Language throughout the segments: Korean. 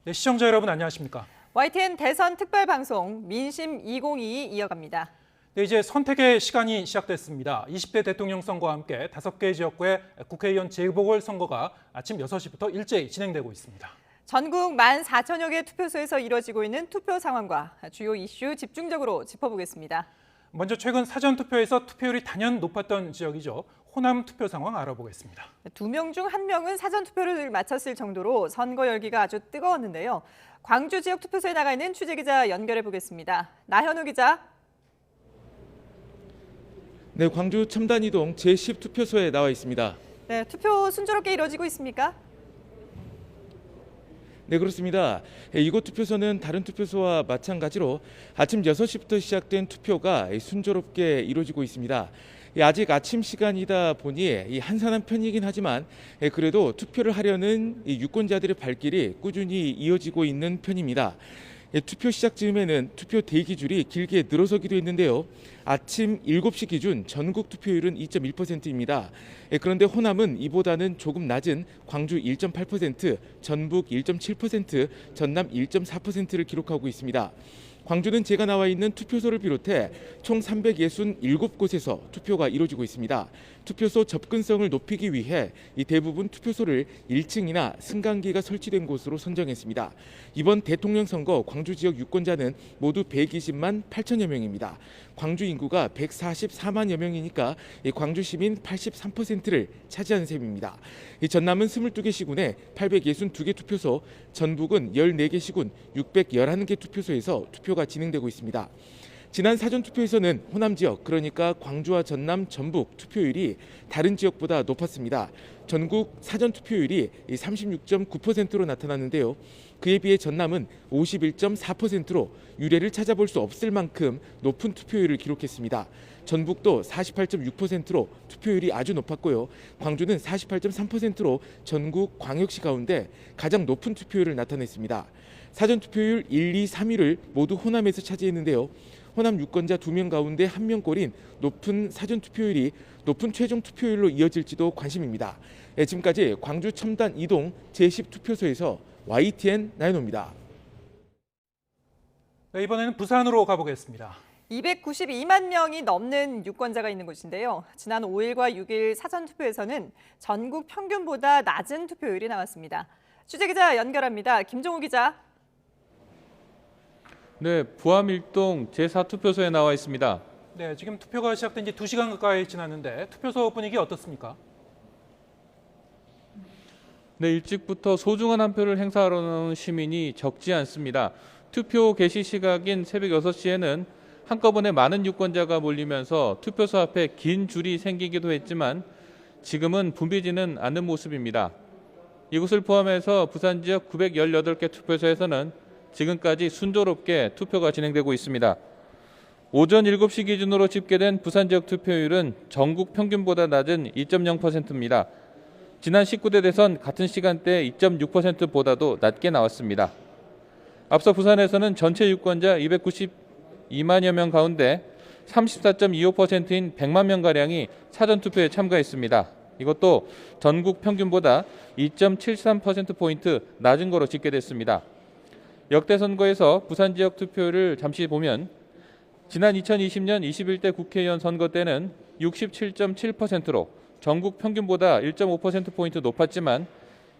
네, 시청자 여러분 안녕하십니까? YTN 대선 특별방송 민심 2022 이어갑니다. 네, 이제 선택의 시간이 시작됐습니다. 20대 대통령 선거와 함께 5개 지역구의 국회의원 재보궐선거가 아침 6시부터 일제히 진행되고 있습니다. 전국 14,000여 개 투표소에서 이뤄지고 있는 투표 상황과 주요 이슈 집중적으로 짚어보겠습니다. 먼저 최근 사전투표에서 투표율이 단연 높았던 지역이죠. 호남 투표 상황 알아보겠습니다. 2명 중 1명은 사전투표를 마쳤을 정도로 선거 열기가 아주 뜨거웠는데요. 광주 지역 투표소에 나가 있는 취재기자 연결해 보겠습니다. 나현우 기자. 네, 광주 첨단이동 제10 투표소에 나와 있습니다. 네, 투표 순조롭게 이루어지고 있습니까? 네, 그렇습니다. 이곳 투표소는 다른 투표소와 마찬가지로 아침 6시부터 시작된 투표가 순조롭게 이루어지고 있습니다. 아직 아침 시간이다 보니 한산한 편이긴 하지만 그래도 투표를 하려는 유권자들의 발길이 꾸준히 이어지고 있는 편입니다. 투표 시작 즈음에는 투표 대기줄이 길게 늘어서기도 했는데요. 아침 7시 기준 전국 투표율은 2.1%입니다. 그런데 호남은 이보다는 조금 낮은 광주 1.8%, 전북 1.7%, 전남 1.4%를 기록하고 있습니다. 광주는 제가 나와 있는 투표소를 비롯해 총 367곳에서 투표가 이루어지고 있습니다. 투표소 접근성을 높이기 위해 대부분 투표소를 1층이나 승강기가 설치된 곳으로 선정했습니다. 이번 대통령 선거 광주 지역 유권자는 모두 120만 8천여 명입니다. 광주 인구가 144만여 명이니까 광주 시민 83%를 차지하는 셈입니다. 전남은 22개 시군에 862개 투표소, 전북은 14개 시군 611개 투표소에서 투표가 진행되고 있습니다. 지난 사전투표에서는 호남 지역, 그러니까 광주와 전남, 전북 투표율이 다른 지역보다 높았습니다. 전국 사전투표율이 36.9%로 나타났는데요. 그에 비해 전남은 51.4%로 유례를 찾아볼 수 없을 만큼 높은 투표율을 기록했습니다. 전북도 48.6%로 투표율이 아주 높았고요. 광주는 48.3%로 전국 광역시 가운데 가장 높은 투표율을 나타냈습니다. 사전투표율 1, 2, 3위를 모두 호남에서 차지했는데요. 호남 유권자 2명 가운데 1명꼴인 높은 사전투표율이 높은 최종 투표율로 이어질지도 관심입니다. 지금까지 광주 첨단 이동 제10 투표소에서 YTN 나연호입니다. 네, 이번에는 부산으로 가보겠습니다. 292만 명이 넘는 유권자가 있는 곳인데요. 지난 5일과 6일 사전투표에서는 전국 평균보다 낮은 투표율이 나왔습니다. 취재기자 연결합니다. 김종우 기자. 네, 부암일동 제4투표소에 나와 있습니다. 네, 지금 투표가 시작된 지 2시간 가까이 지났는데 투표소 분위기 어떻습니까? 네, 일찍부터 소중한 한 표를 행사하러 나오는 시민이 적지 않습니다. 투표 개시 시각인 새벽 6시에는 한꺼번에 많은 유권자가 몰리면서 투표소 앞에 긴 줄이 생기기도 했지만 지금은 붐비지는 않는 모습입니다. 이곳을 포함해서 부산 지역 918개 투표소에서는 지금까지 순조롭게 투표가 진행되고 있습니다. 오전 7시 기준으로 집계된 부산 지역 투표율은 전국 평균보다 낮은 2.0%입니다. 지난 19대 대선 같은 시간대 2.6%보다도 낮게 나왔습니다. 앞서 부산에서는 전체 유권자 292만여 명 가운데 34.25%인 100만 명가량이 사전투표에 참가했습니다. 이것도 전국 평균보다 2.73%포인트 낮은 거로 집계됐습니다. 역대 선거에서 부산 지역 투표율을 잠시 보면 지난 2020년 21대 국회의원 선거 때는 67.7%로 전국 평균보다 1.5%포인트 높았지만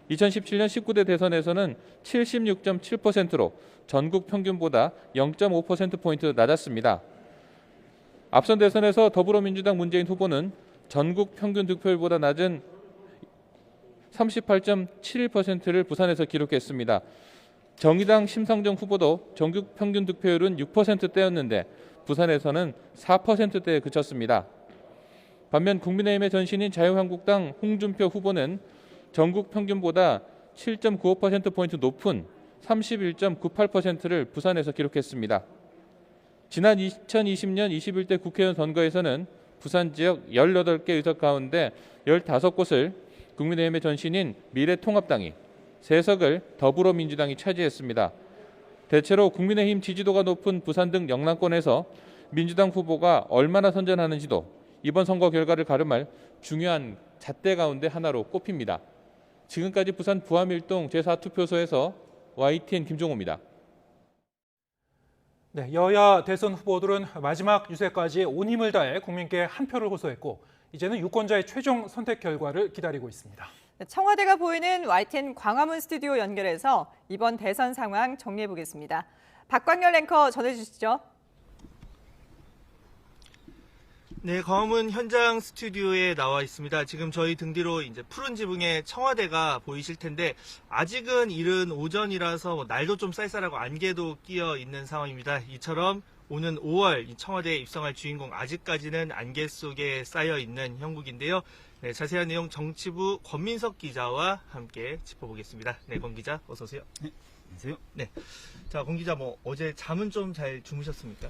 2017년 19대 대선에서는 76.7%로 전국 평균보다 0.5%포인트 낮았습니다. 앞선 대선에서 더불어민주당 문재인 후보는 전국 평균 득표율보다 낮은 38.71%를 부산에서 기록했습니다. 정의당 심상정 후보도 전국 평균 득표율은 6%대였는데 부산에서는 4%대에 그쳤습니다. 반면 국민의힘의 전신인 자유한국당 홍준표 후보는 전국 평균보다 7.95%포인트 높은 31.98%를 부산에서 기록했습니다. 지난 2020년 21대 국회의원 선거에서는 부산 지역 18개 의석 가운데 15곳을 국민의힘의 전신인 미래통합당이 3석을 더불어민주당이 차지했습니다. 대체로 국민의힘 지지도가 높은 부산 등 영남권에서 민주당 후보가 얼마나 선전하는지도 이번 선거 결과를 가름할 중요한 잣대 가운데 하나로 꼽힙니다. 지금까지 부산 부암일동 제4투표소에서 YTN 김종호입니다. 네, 여야 대선 후보들은 마지막 유세까지 온 힘을 다해 국민께 한 표를 호소했고 이제는 유권자의 최종 선택 결과를 기다리고 있습니다. 청와대가 보이는 YTN 광화문 스튜디오 연결해서 이번 대선 상황 정리해 보겠습니다. 박광열 앵커 전해주시죠. 네, 광화문 현장 스튜디오에 나와 있습니다. 지금 저희 등 뒤로 이제 푸른 지붕의 청와대가 보이실 텐데 아직은 이른 오전이라서 날도 좀 쌀쌀하고 안개도 끼어 있는 상황입니다. 이처럼 오는 5월 이 청와대에 입성할 주인공 아직까지는 안개 속에 쌓여 있는 형국인데요. 네, 자세한 내용 정치부 권민석 기자와 함께 짚어보겠습니다. 네, 권 기자 어서 오세요. 네, 안녕하세요. 네, 자, 권 기자 어제 잠은 좀 잘 주무셨습니까?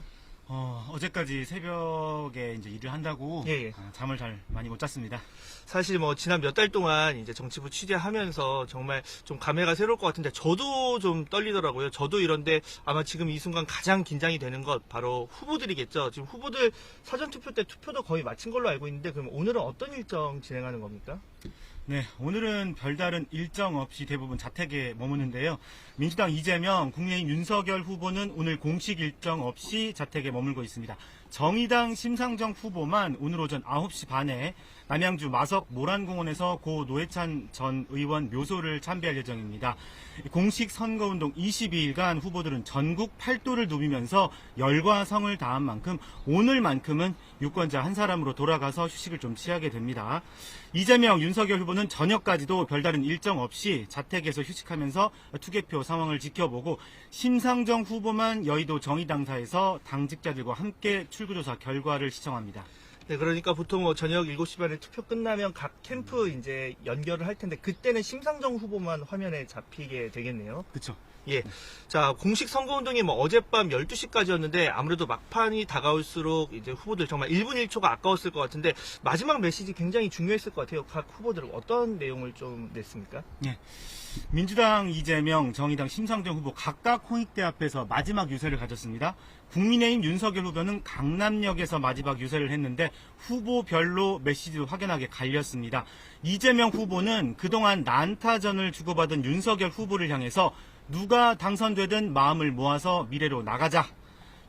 어제까지 새벽에 이제 일을 한다고 예. 잠을 잘 많이 못 잤습니다. 사실 지난 몇 달 동안 이제 정치부 취재하면서 정말 좀 감회가 새로울 것 같은데 저도 좀 떨리더라고요. 저도 이런데 아마 지금 이 순간 가장 긴장이 되는 것 바로 후보들이겠죠. 지금 후보들 사전투표 때 투표도 거의 마친 걸로 알고 있는데 그럼 오늘은 어떤 일정 진행하는 겁니까? 네, 오늘은 별다른 일정 없이 대부분 자택에 머무는데요. 민주당 이재명, 국민의힘 윤석열 후보는 오늘 공식 일정 없이 자택에 머물고 있습니다. 정의당 심상정 후보만 오늘 오전 9시 반에 남양주 마석 모란공원에서 고 노회찬 전 의원 묘소를 참배할 예정입니다. 공식 선거운동 22일간 후보들은 전국 8도를 누비면서 열과 성을 다한 만큼 오늘만큼은 유권자 한 사람으로 돌아가서 휴식을 좀 취하게 됩니다. 이재명, 윤석열 후보는 저녁까지도 별다른 일정 없이 자택에서 휴식하면서 투개표 상황을 지켜보고 심상정 후보만 여의도 정의당사에서 당직자들과 함께 출구조사 결과를 시청합니다. 네, 그러니까 보통 저녁 7시 반에 투표 끝나면 각 캠프 이제 연결을 할 텐데 그때는 심상정 후보만 화면에 잡히게 되겠네요. 그렇죠. 예. 자, 공식 선거운동이 어젯밤 12시까지였는데 아무래도 막판이 다가올수록 이제 후보들 정말 1분 1초가 아까웠을 것 같은데 마지막 메시지 굉장히 중요했을 것 같아요. 각 후보들 어떤 내용을 좀 냈습니까? 네. 민주당 이재명, 정의당 심상정 후보 각각 홍익대 앞에서 마지막 유세를 가졌습니다. 국민의힘 윤석열 후보는 강남역에서 마지막 유세를 했는데 후보별로 메시지도 확연하게 갈렸습니다. 이재명 후보는 그동안 난타전을 주고받은 윤석열 후보를 향해서 누가 당선되든 마음을 모아서 미래로 나가자.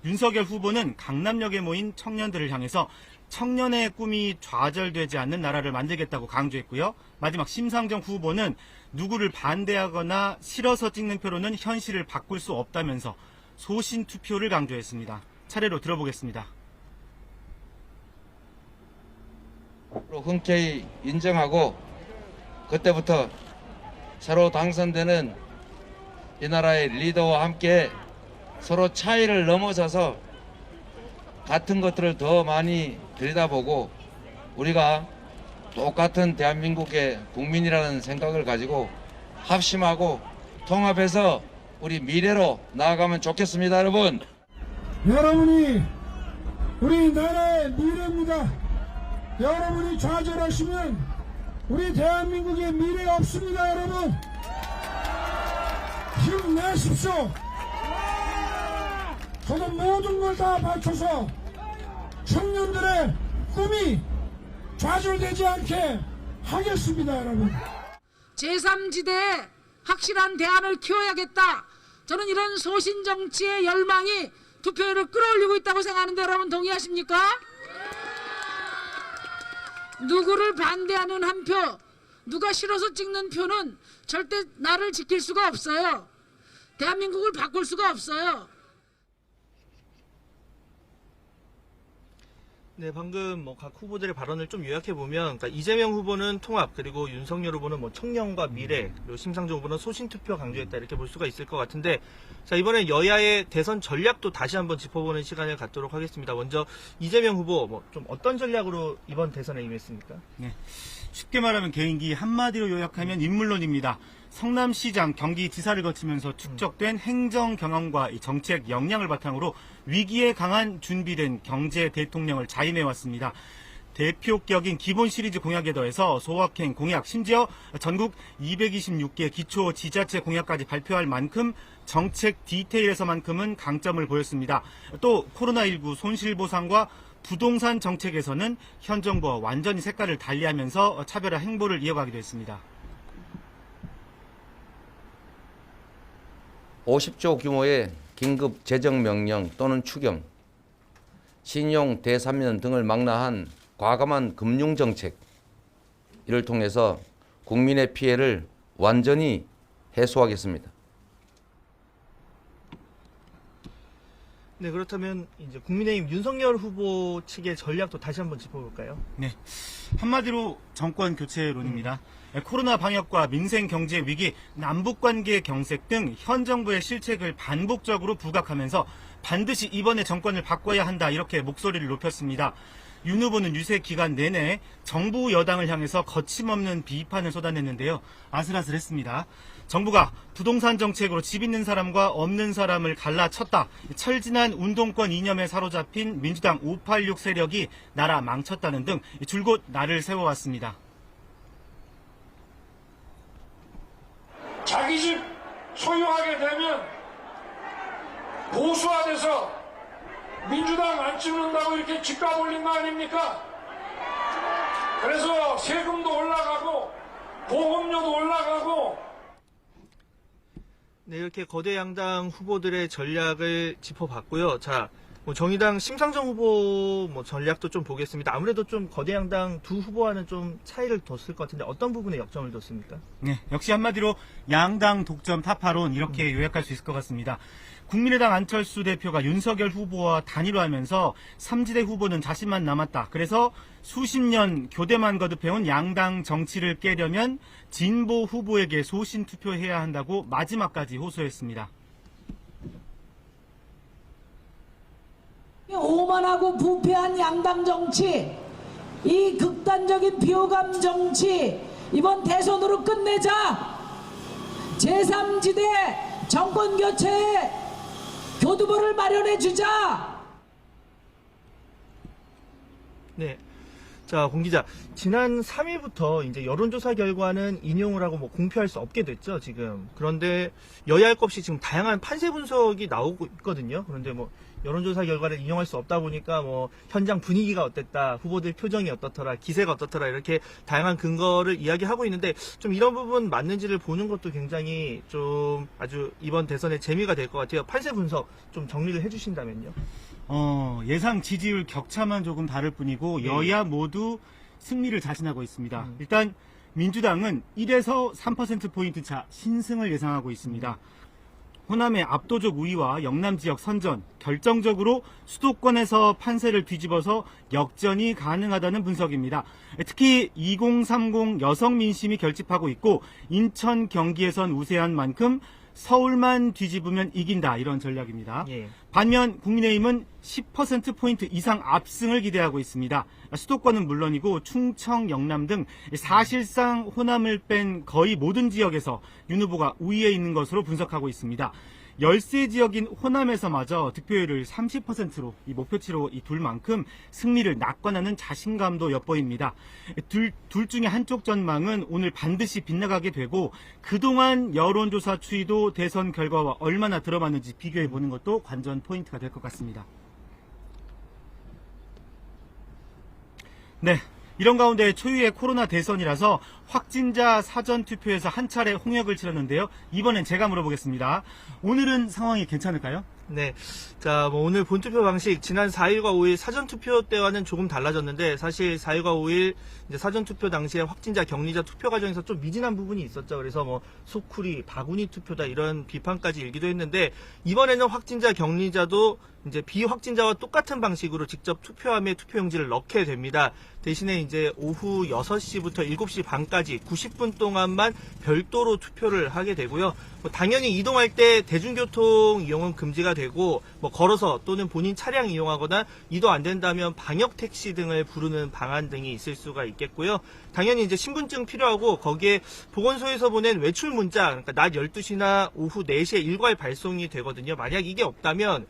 윤석열 후보는 강남역에 모인 청년들을 향해서 청년의 꿈이 좌절되지 않는 나라를 만들겠다고 강조했고요. 마지막 심상정 후보는 누구를 반대하거나 싫어서 찍는 표로는 현실을 바꿀 수 없다면서 소신 투표를 강조했습니다. 차례로 들어보겠습니다. 흔쾌히 인정하고 그때부터 새로 당선되는 이 나라의 리더와 함께 서로 차이를 넘어서서 같은 것들을 더 많이 들여다보고 우리가 똑같은 대한민국의 국민이라는 생각을 가지고 합심하고 통합해서 우리 미래로 나아가면 좋겠습니다, 여러분. 여러분이 우리 나라의 미래입니다. 여러분이 좌절하시면 우리 대한민국의 미래가 없습니다, 여러분. 힘내십시오. 저는 모든 걸 다 바쳐서 청년들의 꿈이 좌절되지 않게 하겠습니다, 여러분. 제3지대에 확실한 대안을 키워야겠다. 저는 이런 소신정치의 열망이 투표율을 끌어올리고 있다고 생각하는데 여러분 동의하십니까? 누구를 반대하는 한 표, 누가 싫어서 찍는 표는 절대 나를 지킬 수가 없어요. 대한민국을 바꿀 수가 없어요. 네, 방금 각 후보들의 발언을 좀 요약해보면, 그러니까 이재명 후보는 통합, 그리고 윤석열 후보는 청년과 미래, 그리고 심상정 후보는 소신투표 강조했다, 이렇게 볼 수가 있을 것 같은데, 자, 이번엔 여야의 대선 전략도 다시 한번 짚어보는 시간을 갖도록 하겠습니다. 먼저, 이재명 후보, 좀 어떤 전략으로 이번 대선에 임했습니까? 네. 쉽게 말하면 개인기, 한마디로 요약하면 인물론입니다. 성남시장, 경기지사를 거치면서 축적된 행정 경험과 정책 역량을 바탕으로 위기에 강한 준비된 경제 대통령을 자임해왔습니다. 대표격인 기본 시리즈 공약에 더해서 소확행 공약, 심지어 전국 226개 기초 지자체 공약까지 발표할 만큼 정책 디테일에서만큼은 강점을 보였습니다. 또 코로나19 손실보상과 부동산 정책에서는 현 정부와 완전히 색깔을 달리하면서 차별화 행보를 이어가기도 했습니다. 50조 규모의 긴급 재정명령 또는 추경, 신용 대사면 등을 망라한 과감한 금융정책, 이를 통해서 국민의 피해를 완전히 해소하겠습니다. 네, 그렇다면 이제 국민의힘 윤석열 후보 측의 전략도 다시 한번 짚어볼까요? 네, 한마디로 정권 교체론입니다. 코로나 방역과 민생 경제 위기, 남북관계 경색 등 현 정부의 실책을 반복적으로 부각하면서 반드시 이번에 정권을 바꿔야 한다, 이렇게 목소리를 높였습니다. 윤 후보는 유세 기간 내내 정부 여당을 향해서 거침없는 비판을 쏟아냈는데요. 아슬아슬했습니다. 정부가 부동산 정책으로 집 있는 사람과 없는 사람을 갈라쳤다. 철진한 운동권 이념에 사로잡힌 민주당 586 세력이 나라 망쳤다는 등 줄곧 날을 세워왔습니다. 자기 집 소유하게 되면 보수화돼서 민주당 안 찍는다고 이렇게 집값 올린 거 아닙니까? 그래서 세금도 올라가고 보험료도 올라가고. 네, 이렇게 거대 양당 후보들의 전략을 짚어봤고요. 자, 정의당 심상정 후보 전략도 좀 보겠습니다. 아무래도 좀 거대 양당 두 후보와는 좀 차이를 뒀을 것 같은데 어떤 부분에 역점을 뒀습니까? 네, 역시 한마디로 양당 독점 타파론, 이렇게 요약할 수 있을 것 같습니다. 국민의당 안철수 대표가 윤석열 후보와 단일화하면서 삼지대 후보는 자신만 남았다. 그래서 수십 년 교대만 거듭해온 양당 정치를 깨려면 진보 후보에게 소신 투표해야 한다고 마지막까지 호소했습니다. 오만하고 부패한 양당 정치, 이 극단적인 비호감 정치 이번 대선으로 끝내자. 제3지대 정권 교체에 교두보를 마련해 주자. 네. 자, 공 기자. 지난 3일부터 이제 여론조사 결과는 인용을 하고 공표할 수 없게 됐죠, 지금. 그런데 여야 할 것 없이 지금 다양한 판세 분석이 나오고 있거든요. 그런데 여론조사 결과를 인용할 수 없다 보니까 현장 분위기가 어땠다, 후보들 표정이 어떻더라, 기세가 어떻더라, 이렇게 다양한 근거를 이야기하고 있는데 좀 이런 부분 맞는지를 보는 것도 굉장히 좀 아주 이번 대선의 재미가 될 것 같아요. 판세 분석 좀 정리를 해주신다면요. 예상 지지율 격차만 조금 다를 뿐이고 여야 모두 승리를 자신하고 있습니다. 일단 민주당은 1에서 3%포인트 차 신승을 예상하고 있습니다. 호남의 압도적 우위와 영남 지역 선전, 결정적으로 수도권에서 판세를 뒤집어서 역전이 가능하다는 분석입니다. 특히 2030 여성 민심이 결집하고 있고 인천, 경기에선 우세한 만큼 서울만 뒤집으면 이긴다, 이런 전략입니다. 예. 반면 국민의힘은 10%포인트 이상 압승을 기대하고 있습니다. 수도권은 물론이고 충청, 영남 등 사실상 호남을 뺀 거의 모든 지역에서 윤 후보가 우위에 있는 것으로 분석하고 있습니다. 열세 지역인 호남에서마저 득표율을 30%로 이 목표치로 둘 만큼 승리를 낙관하는 자신감도 엿보입니다. 둘 중에 한쪽 전망은 오늘 반드시 빗나가게 되고 그동안 여론조사 추이도 대선 결과와 얼마나 들어맞는지 비교해보는 것도 관전 포인트가 될 것 같습니다. 네. 이런 가운데 초유의 코로나 대선이라서 확진자 사전투표에서 한 차례 홍역을 치렀는데요. 이번엔 제가 물어보겠습니다. 오늘은 상황이 괜찮을까요? 네. 자, 오늘 본투표 방식, 지난 4일과 5일 사전투표 때와는 조금 달라졌는데, 사실 4일과 5일 이제 사전투표 당시에 확진자, 격리자 투표 과정에서 좀 미진한 부분이 있었죠. 그래서 소쿠리, 바구니 투표다, 이런 비판까지 일기도 했는데, 이번에는 확진자, 격리자도 이제 비확진자와 똑같은 방식으로 직접 투표함에 투표용지를 넣게 됩니다. 대신에 이제 오후 6시부터 7시 반까지 90분 동안만 별도로 투표를 하게 되고요. 당연히 이동할 때 대중교통 이용은 금지가 되고 걸어서 또는 본인 차량 이용하거나 이동 안 된다면 방역 택시 등을 부르는 방안 등이 있을 수가 있겠고요. 당연히 이제 신분증 필요하고 거기에 보건소에서 보낸 외출 문자, 그러니까 낮 12시나 오후 4시에 일괄 발송이 되거든요. 만약 이게 없다면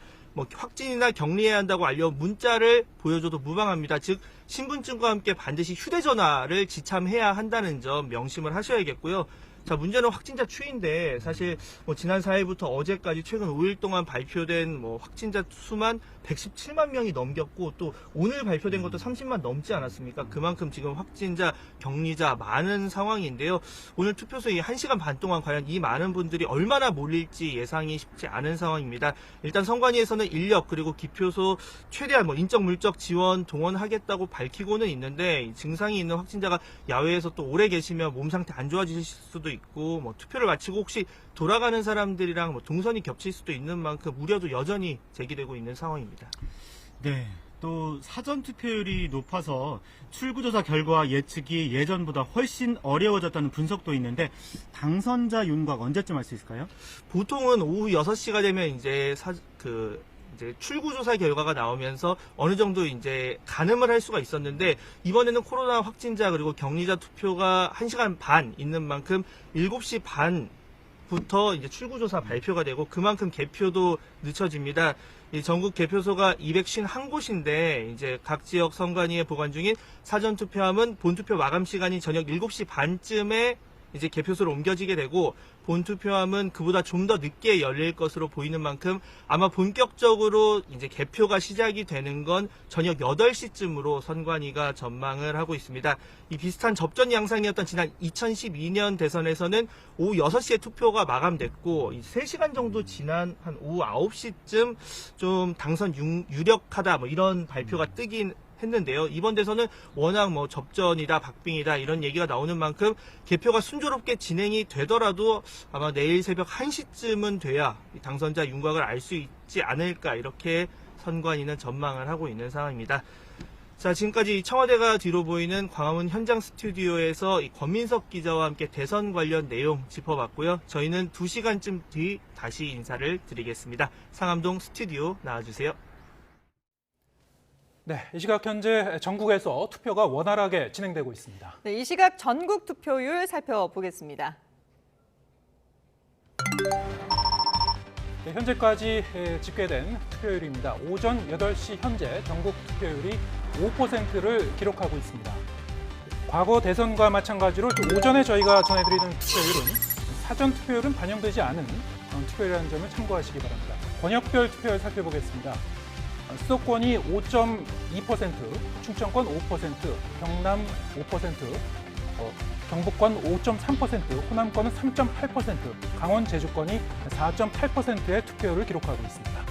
확진이나 격리해야 한다고 알려 문자를 보여줘도 무방합니다. 즉 신분증과 함께 반드시 휴대전화를 지참해야 한다는 점 명심을 하셔야겠고요. 자, 문제는 확진자 추이인데 사실 뭐 지난 4일부터 어제까지 최근 5일 동안 발표된 뭐 확진자 수만 117만 명이 넘겼고 또 오늘 발표된 것도 30만 넘지 않았습니까? 그만큼 지금 확진자, 격리자 많은 상황인데요. 오늘 투표소 이 1시간 반 동안 과연 이 많은 분들이 얼마나 몰릴지 예상이 쉽지 않은 상황입니다. 일단 선관위에서는 인력 그리고 기표소 최대한 뭐 인적 물적 지원 동원하겠다고 밝히고는 있는데 증상이 있는 확진자가 야외에서 또 오래 계시면 몸 상태 안 좋아지실 수도 있고 뭐 투표를 마치고 혹시 돌아가는 사람들이랑 뭐 동선이 겹칠 수도 있는 만큼 우려도 여전히 제기되고 있는 상황입니다. 네. 또 사전 투표율이 높아서 출구조사 결과 예측이 예전보다 훨씬 어려워졌다는 분석도 있는데 당선자 윤곽 언제쯤 알 수 있을까요? 보통은 오후 6시가 되면 이제 출구조사 결과가 나오면서 어느 정도 이제 가늠을 할 수가 있었는데 이번에는 코로나 확진자 그리고 격리자 투표가 1시간 반 있는 만큼 7시 반부터 이제 출구조사 발표가 되고 그만큼 개표도 늦춰집니다. 이 전국 개표소가 251곳인데 이제 각 지역 선관위에 보관 중인 사전 투표함은 본투표 마감 시간이 저녁 7시 반쯤에 이제 개표소로 옮겨지게 되고 본투표함은 그보다 좀 더 늦게 열릴 것으로 보이는 만큼 아마 본격적으로 이제 개표가 시작이 되는 건 저녁 8시쯤으로 선관위가 전망을 하고 있습니다. 이 비슷한 접전 양상이었던 지난 2012년 대선에서는 오후 6시에 투표가 마감됐고 3시간 정도 지난 한 오후 9시쯤 좀 당선 유력하다 뭐 이런 발표가 뜨긴 했는데요. 이번 대선은 워낙 뭐 접전이다, 박빙이다 이런 얘기가 나오는 만큼 개표가 순조롭게 진행이 되더라도 아마 내일 새벽 1시쯤은 돼야 당선자 윤곽을 알 수 있지 않을까 이렇게 선관위는 전망을 하고 있는 상황입니다. 자, 지금까지 청와대가 뒤로 보이는 광화문 현장 스튜디오에서 권민석 기자와 함께 대선 관련 내용 짚어봤고요. 저희는 2시간쯤 뒤 다시 인사를 드리겠습니다. 상암동 스튜디오 나와주세요. 네, 이 시각 현재 전국에서 투표가 원활하게 진행되고 있습니다. 네, 이 시각 전국 투표율 살펴보겠습니다. 네, 현재까지 집계된 투표율입니다. 오전 8시 현재 전국 투표율이 5%를 기록하고 있습니다. 과거 대선과 마찬가지로 오전에 저희가 전해드리는 투표율은 사전 투표율은 반영되지 않은 투표율이라는 점을 참고하시기 바랍니다. 권역별 투표율 살펴보겠습니다. 수도권이 5.2%, 충청권 5%, 경남 5%, 경북권 5.3%, 호남권은 3.8%, 강원 제주권이 4.8%의 투표율을 기록하고 있습니다.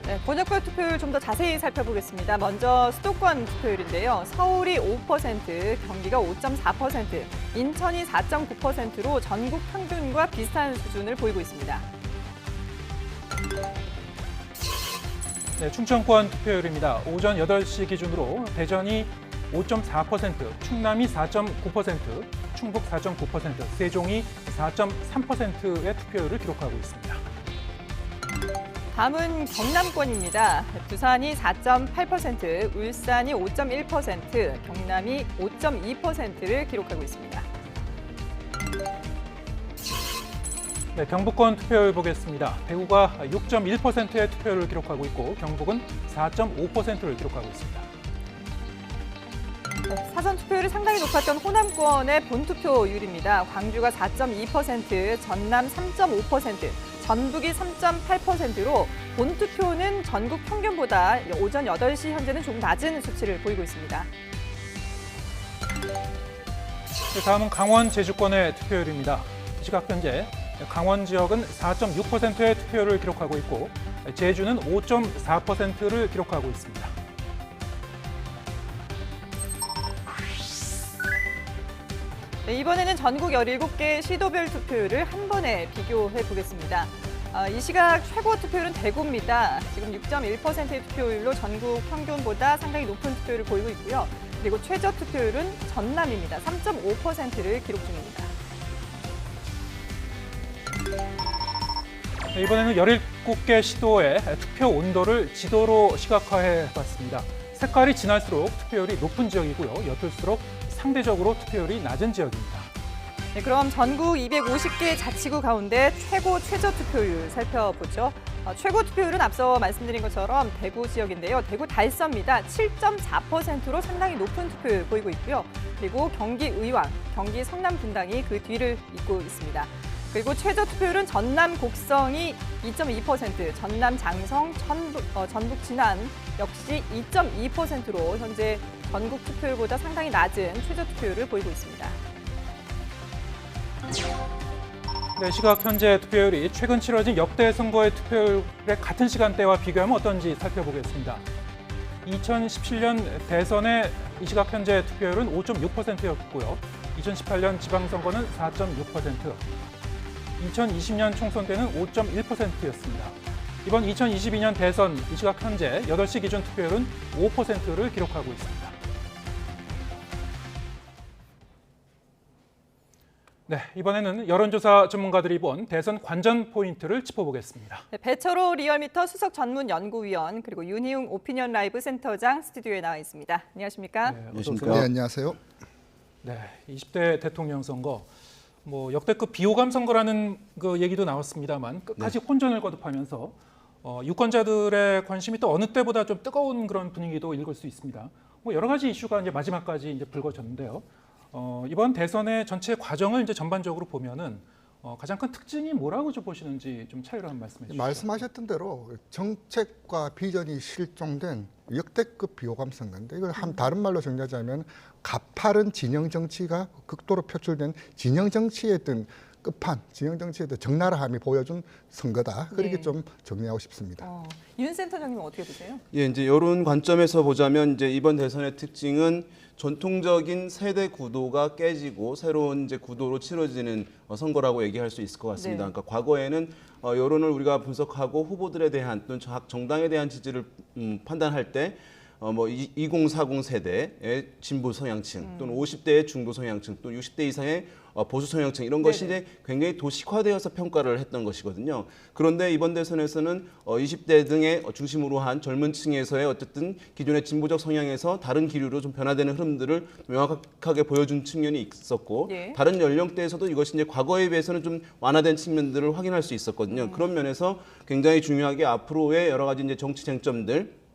네, 권역별 투표율 좀 더 자세히 살펴보겠습니다. 먼저 수도권 투표율인데요. 서울이 5%, 경기가 5.4%, 인천이 4.9%로 전국 평균과 비슷한 수준을 보이고 있습니다. 네, 충청권 투표율입니다. 오전 8시 기준으로 대전이 5.4%, 충남이 4.9%, 충북 4.9%, 세종이 4.3%의 투표율을 기록하고 있습니다. 다음은 경남권입니다. 부산이 4.8%, 울산이 5.1%, 경남이 5.2%를 기록하고 있습니다. 네, 경북권 투표율 보겠습니다. 대구가 6.1%의 투표율을 기록하고 있고 경북은 4.5%를 기록하고 있습니다. 네, 사전 투표율이 상당히 높았던 호남권의 본투표율입니다. 광주가 4.2%, 전남 3.5%, 전북이 3.8%로 본투표는 전국 평균보다 오전 8시 현재는 좀 낮은 수치를 보이고 있습니다. 네, 다음은 강원 제주권의 투표율입니다. 시각 현재 강원 지역은 4.6%의 투표율을 기록하고 있고 제주는 5.4%를 기록하고 있습니다. 네, 이번에는 전국 17개 시도별 투표율을 한 번에 비교해 보겠습니다. 이 시각 최고 투표율은 대구입니다. 지금 6.1%의 투표율로 전국 평균보다 상당히 높은 투표율을 보이고 있고요. 그리고 최저 투표율은 전남입니다. 3.5%를 기록 중입니다. 네, 이번에는 17개 시도의 투표 온도를 지도로 시각화해 봤습니다. 색깔이 진할수록 투표율이 높은 지역이고요. 옅을수록 상대적으로 투표율이 낮은 지역입니다. 네, 그럼 전국 250개 자치구 가운데 최고 최저 투표율 살펴보죠. 최고 투표율은 앞서 말씀드린 것처럼 대구 지역인데요. 대구 달서입니다. 7.4%로 상당히 높은 투표율 보이고 있고요. 그리고 경기 의왕, 경기 성남 분당이 그 뒤를 잇고 있습니다. 그리고 최저 투표율은 전남 곡성이 2.2%, 전남 장성, 전북 진안 역시 2.2%로 현재 전국 투표율보다 상당히 낮은 최저 투표율을 보이고 있습니다. 네, 시각 현재 투표율이 최근 치러진 역대 선거의 투표율의 같은 시간대와 비교하면 어떤지 살펴보겠습니다. 2017년 대선의 이 시각 현재 투표율은 5.6%였고요. 2018년 지방선거는 4.6%, 2020년 총선 때는 5.1%였습니다. 이번 2022년 대선 이 시각 현재 8시 기준 투표율은 5%를 기록하고 있습니다. 네, 이번에는 여론조사 전문가들이 본 대선 관전 포인트를 짚어보겠습니다. 네, 배철호 리얼미터 수석 전문 연구위원 그리고 윤희웅 오피니언 라이브 센터장 스튜디오에 나와 있습니다. 안녕하십니까? 네, 안녕하십니까? 네, 안녕하세요. 네, 20대 대통령 선거, 뭐 역대급 비호감 선거라는 그 얘기도 나왔습니다만 끝까지 혼전을 거듭하면서 유권자들의 관심이 또 어느 때보다 좀 뜨거운 그런 분위기도 읽을 수 있습니다. 뭐 여러 가지 이슈가 이제 마지막까지 이제 불거졌는데요. 이번 대선의 전체 과정을 이제 전반적으로 보면은 가장 큰 특징이 뭐라고 좀 보시는지 좀 차이로 한번 말씀해 주시죠. 말씀하셨던 대로 정책과 비전이 실종된 역대급 비호감 선거인데 이걸 다른 말로 정리하자면 가파른 진영 정치가 극도로 표출된 진영 정치의 어떤 끝판, 진영 정치의 적나라함이 보여준 선거다. 그렇게 네. 좀 정리하고 싶습니다. 윤 센터장님은 어떻게 보세요? 예, 이제 이런 관점에서 보자면 이제 이번 대선의 특징은 전통적인 세대 구도가 깨지고 새로운 이제 구도로 치러지는 선거라고 얘기할 수 있을 것 같습니다. 네. 그러니까 과거에는 여론을 우리가 분석하고 후보들에 대한 또는 각 정당에 대한 지지를 판단할 때 뭐 2040 세대의 진보 성향층 또는 50대의 중도 성향층 또 60대 이상의 보수 성향층 이런 것이 이제 굉장히 도식화되어서 평가를 했던 것이거든요. 그런데 이번 대선에서는 20대 등의 중심으로 한 젊은 층에서의 어쨌든 기존의 진보적 성향에서 다른 기류로 좀 변화되는 흐름들을 명확하게 보여준 측면이 있었고 예. 다른 연령대에서도 이것이 이제 과거에 비해서는 좀 완화된 측면들을 확인할 수 있었거든요. 그런 면에서 굉장히 중요하게 앞으로의 여러 가지 이제 정치 쟁점들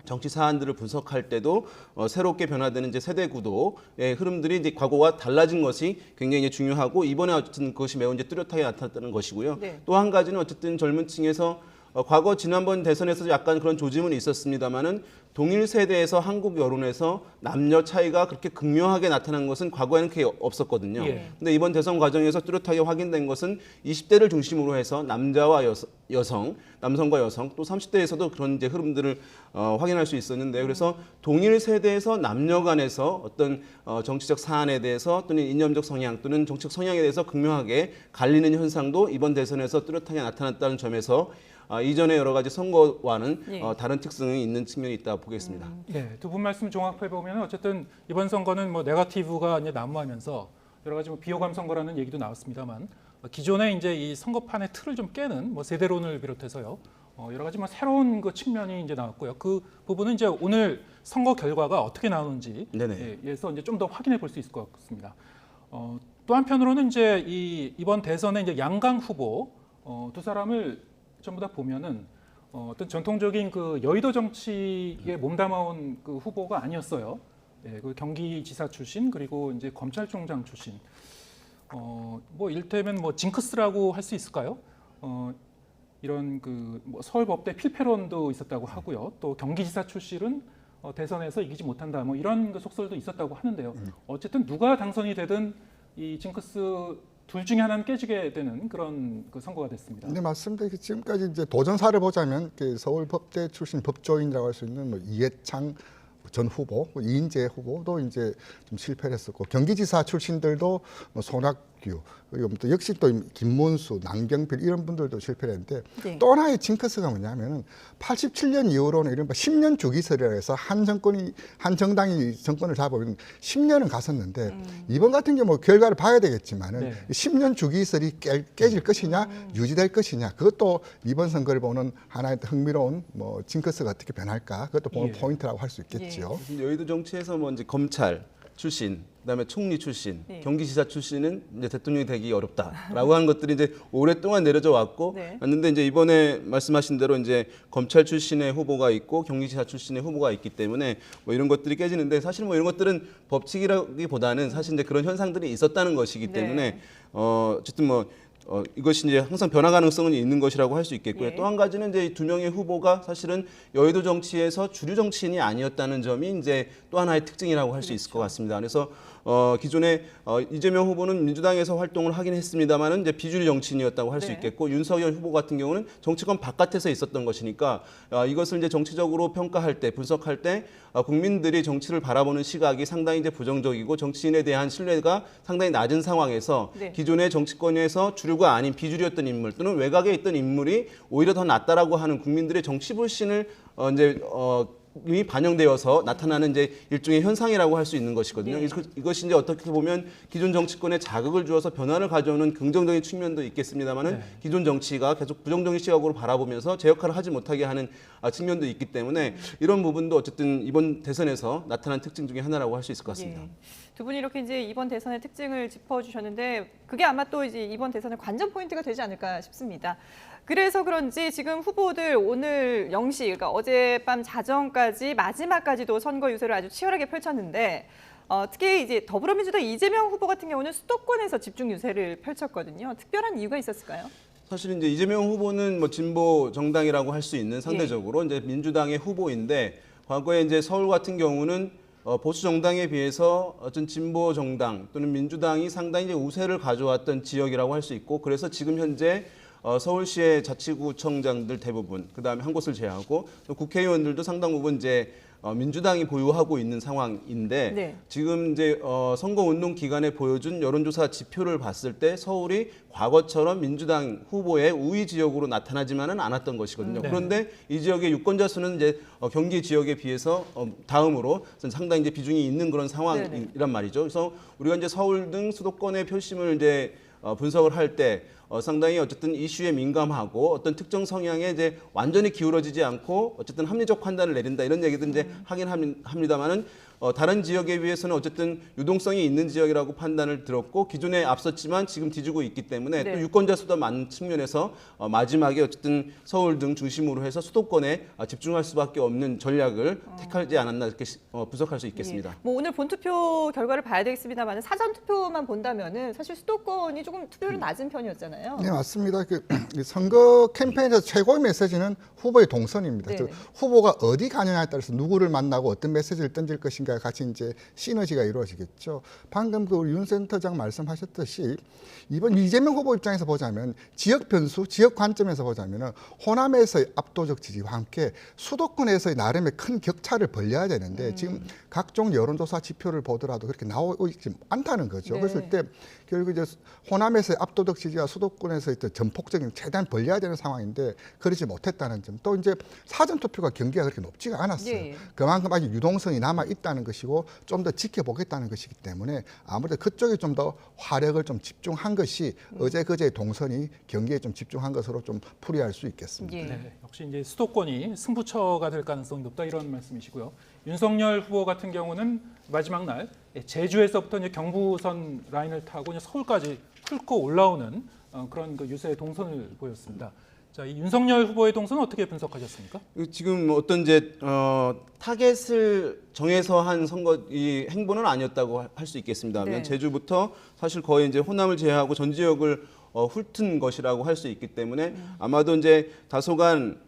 정치 사안들을 분석할 때도 새롭게 변화되는 이제 세대 구도의 흐름들이 이제 과거와 달라진 것이 굉장히 이제 중요하고 이번에 어쨌든 그것이 매우 이제 뚜렷하게 나타났다는 것이고요. 네. 또 한 가지는 어쨌든 젊은 층에서 과거 지난번 대선에서 약간 그런 조짐은 있었습니다만은 동일 세대에서 한국 여론에서 남녀 차이가 그렇게 극명하게 나타난 것은 과거에는 그게 없었거든요. 예. 근데 이번 대선 과정에서 뚜렷하게 확인된 것은 20대를 중심으로 해서 남자와 여성, 남성과 여성, 또 30대에서도 그런 이제 흐름들을 확인할 수 있었는데 그래서 동일 세대에서 남녀 간에서 어떤 정치적 사안에 대해서 또는 이념적 성향 또는 정치적 성향에 대해서 극명하게 갈리는 현상도 이번 대선에서 뚜렷하게 나타났다는 점에서 이전의 여러 가지 선거와는 예. 다른 특성이 있는 측면이 있다 보겠습니다. 네, 두 분 말씀 종합해 보면 어쨌든 이번 선거는 뭐 네거티브가 이제 난무하면서 여러 가지 뭐 비호감 선거라는 얘기도 나왔습니다만 기존의 이제 이 선거판의 틀을 좀 깨는 뭐 세대론을 비롯해서요 여러 가지 뭐 새로운 그 측면이 이제 나왔고요. 그 부분은 이제 오늘 선거 결과가 어떻게 나오는지 에서 이제 좀 더 확인해 볼 수 있을 것 같습니다. 또 한편으로는 이제 이번 대선의 이제 양강 후보 두 사람을 전부 다 보면은 어떤 전통적인 그 여의도 정치에 몸담아온 그 후보가 아니었어요. 예, 그 경기지사 출신 그리고 이제 검찰총장 출신. 뭐 일테면 뭐 징크스라고 할 수 있을까요? 이런 그 뭐 서울법대 필패론도 있었다고 하고요. 또 경기지사 출신은 대선에서 이기지 못한다. 뭐 이런 그 속설도 있었다고 하는데요. 어쨌든 누가 당선이 되든 이 징크스 둘 중에 하나는 깨지게 되는 그런 그 선거가 됐습니다. 네, 맞습니다. 지금까지 이제 도전사를 보자면 서울법대 출신 법조인이라고 할 수 있는 뭐 이해창 전 후보, 이인재 후보도 이제 좀 실패를 했었고 경기지사 출신들도 뭐 손학규 그리고 또 역시 또 김문수, 남경필 이런 분들도 실패를 했는데 네. 또 하나의 징크스가 뭐냐면은 87년 이후로는 이른바 10년 주기설이라 해서 한 정당이 정권을 잡으면 10년은 갔었는데 이번 같은 경우 뭐 결과를 봐야 되겠지만은 네. 10년 주기설이 깨질 것이냐 유지될 것이냐 그것도 이번 선거를 보는 하나의 흥미로운 뭐 징크스가 어떻게 변할까 그것도 보는 예. 포인트라고 할 수 있겠죠. 여의도 정치에서 뭐 이제 검찰 출신 그다음에 총리 출신, 네. 경기지사 출신은 이제 대통령이 되기 어렵다라고 하는 것들이 이제 오랫동안 내려져 왔고, 네. 왔는데 이제 이번에 말씀하신 대로 이제 검찰 출신의 후보가 있고 경기지사 출신의 후보가 있기 때문에 뭐 이런 것들이 깨지는데, 사실 뭐 이런 것들은 법칙이라기보다는 사실 이제 그런 현상들이 있었다는 것이기 때문에 네. 어쨌든 뭐. 이것이 이제 항상 변화 가능성은 있는 것이라고 할 수 있겠고요. 예. 또 한 가지는 이제 이 두 명의 후보가 사실은 여의도 정치에서 주류 정치인이 아니었다는 점이 이제 또 하나의 특징이라고 할 수 있을 것 같습니다. 그래서 기존에 이재명 후보는 민주당에서 활동을 하긴 했습니다만은 이제 비주류 정치인이었다고 할 수 네. 있겠고, 윤석열 후보 같은 경우는 정치권 바깥에서 있었던 것이니까 이것을 이제 정치적으로 평가할 때, 분석할 때 국민들이 정치를 바라보는 시각이 상당히 이제 부정적이고 정치인에 대한 신뢰가 상당히 낮은 상황에서 네. 기존의 정치권에서 주류가 아닌 비주류였던 인물 또는 외곽에 있던 인물이 오히려 더 낫다라고 하는 국민들의 정치 불신을 이 반영되어서 나타나는 이제 일종의 현상이라고 할 수 있는 것이거든요. 네. 이것이 이제 어떻게 보면 기존 정치권에 자극을 주어서 변화를 가져오는 긍정적인 측면도 있겠습니다만은 네. 기존 정치가 계속 부정적인 시각으로 바라보면서 제 역할을 하지 못하게 하는 측면도 있기 때문에 이런 부분도 어쨌든 이번 대선에서 나타난 특징 중에 하나라고 할 수 있을 것 같습니다. 예. 두 분이 이렇게 이제 이번 대선의 특징을 짚어주셨는데 그게 아마 또 이제 이번 대선의 관전 포인트가 되지 않을까 싶습니다. 그래서 그런지 지금 후보들 오늘 0시, 그러니까 어젯밤 자정까지 마지막까지도 선거 유세를 아주 치열하게 펼쳤는데 특히 이제 더불어민주당 이재명 후보 같은 경우는 수도권에서 집중 유세를 펼쳤거든요. 특별한 이유가 있었을까요? 사실 이제 이재명 후보는 뭐 진보 정당이라고 할 수 있는 상대적으로 이제 민주당의 후보인데, 과거에 이제 서울 같은 경우는 보수 정당에 비해서 어떤 진보 정당 또는 민주당이 상당히 이제 우세를 가져왔던 지역이라고 할 수 있고, 그래서 지금 현재 서울시의 자치구청장들 대부분, 그다음에 한 곳을 제외하고 또 국회의원들도 상당 부분 이제 민주당이 보유하고 있는 상황인데, 네. 지금 이제 선거운동 기간에 보여준 여론조사 지표를 봤을 때 서울이 과거처럼 민주당 후보의 우위 지역으로 나타나지만은 않았던 것이거든요. 네. 그런데 이 지역의 유권자 수는 이제 경기 지역에 비해서 다음으로 상당히 이제 비중이 있는 그런 상황이란 말이죠. 그래서 우리가 이제 서울 등 수도권의 표심을 이제 분석을 할 때 상당히 어쨌든 이슈에 민감하고 어떤 특정 성향에 이제 완전히 기울어지지 않고 어쨌든 합리적 판단을 내린다, 이런 얘기들 이제 하긴 합니다만은 다른 지역에 비해서는 어쨌든 유동성이 있는 지역이라고 판단을 들었고, 기존에 앞섰지만 지금 뒤지고 있기 때문에 네. 또 유권자 수도 많은 측면에서 마지막에 어쨌든 서울 등 중심으로 해서 수도권에 집중할 수밖에 없는 전략을 택하지 않았나, 이렇게 분석할 수 있겠습니다. 예. 뭐 오늘 본투표 결과를 봐야 되겠습니다만 사전 투표만 본다면은 사실 수도권이 조금 투표율은 낮은 편이었잖아요. 네, 맞습니다. 이 선거 캠페인에서 최고의 메시지는 후보의 동선입니다. 네네. 즉 후보가 어디 가느냐에 따라서 누구를 만나고 어떤 메시지를 던질 것인가에 같이 이제 시너지가 이루어지겠죠. 방금 그 윤 센터장 말씀하셨듯이 이번 이재명 후보 입장에서 보자면 지역 변수, 지역 관점에서 보자면은 호남에서의 압도적 지지와 함께 수도권에서의 나름의 큰 격차를 벌려야 되는데 지금 각종 여론조사 지표를 보더라도 그렇게 나오고 있지 않다는 거죠. 네. 그랬을 때 결국 이제 호남에서의 압도적 지지와 수도권에서의 전폭적인 최대한 벌려야 되는 상황인데 그러지 못했다는 점. 또 이제 사전 투표가 경기가 그렇게 높지가 않았어요. 예. 그만큼 아직 유동성이 남아 있다는 것이고 좀 더 지켜보겠다는 것이기 때문에 아무래도 그쪽에 좀 더 화력을 좀 집중한 것이 어제 그제의 동선이 경기에 좀 집중한 것으로 좀 풀이할 수 있겠습니다. 예. 네, 역시 이제 수도권이 승부처가 될 가능성이 높다, 이런 말씀이시고요. 윤석열 후보 같은 경우는 마지막 날 제주에서부터 이제 경부선 라인을 타고 이제 서울까지 훑고 올라오는 그런 그 유세 동선을 보였습니다. 자, 이 윤석열 후보의 동선은 어떻게 분석하셨습니까? 지금 어떤 이제 타겟을 정해서 한 선거 이 행보는 아니었다고 할 수 있겠습니다. 네. 제주부터 사실 거의 이제 호남을 제외하고 전 지역을 훑은 것이라고 할 수 있기 때문에 아마도 이제 다소간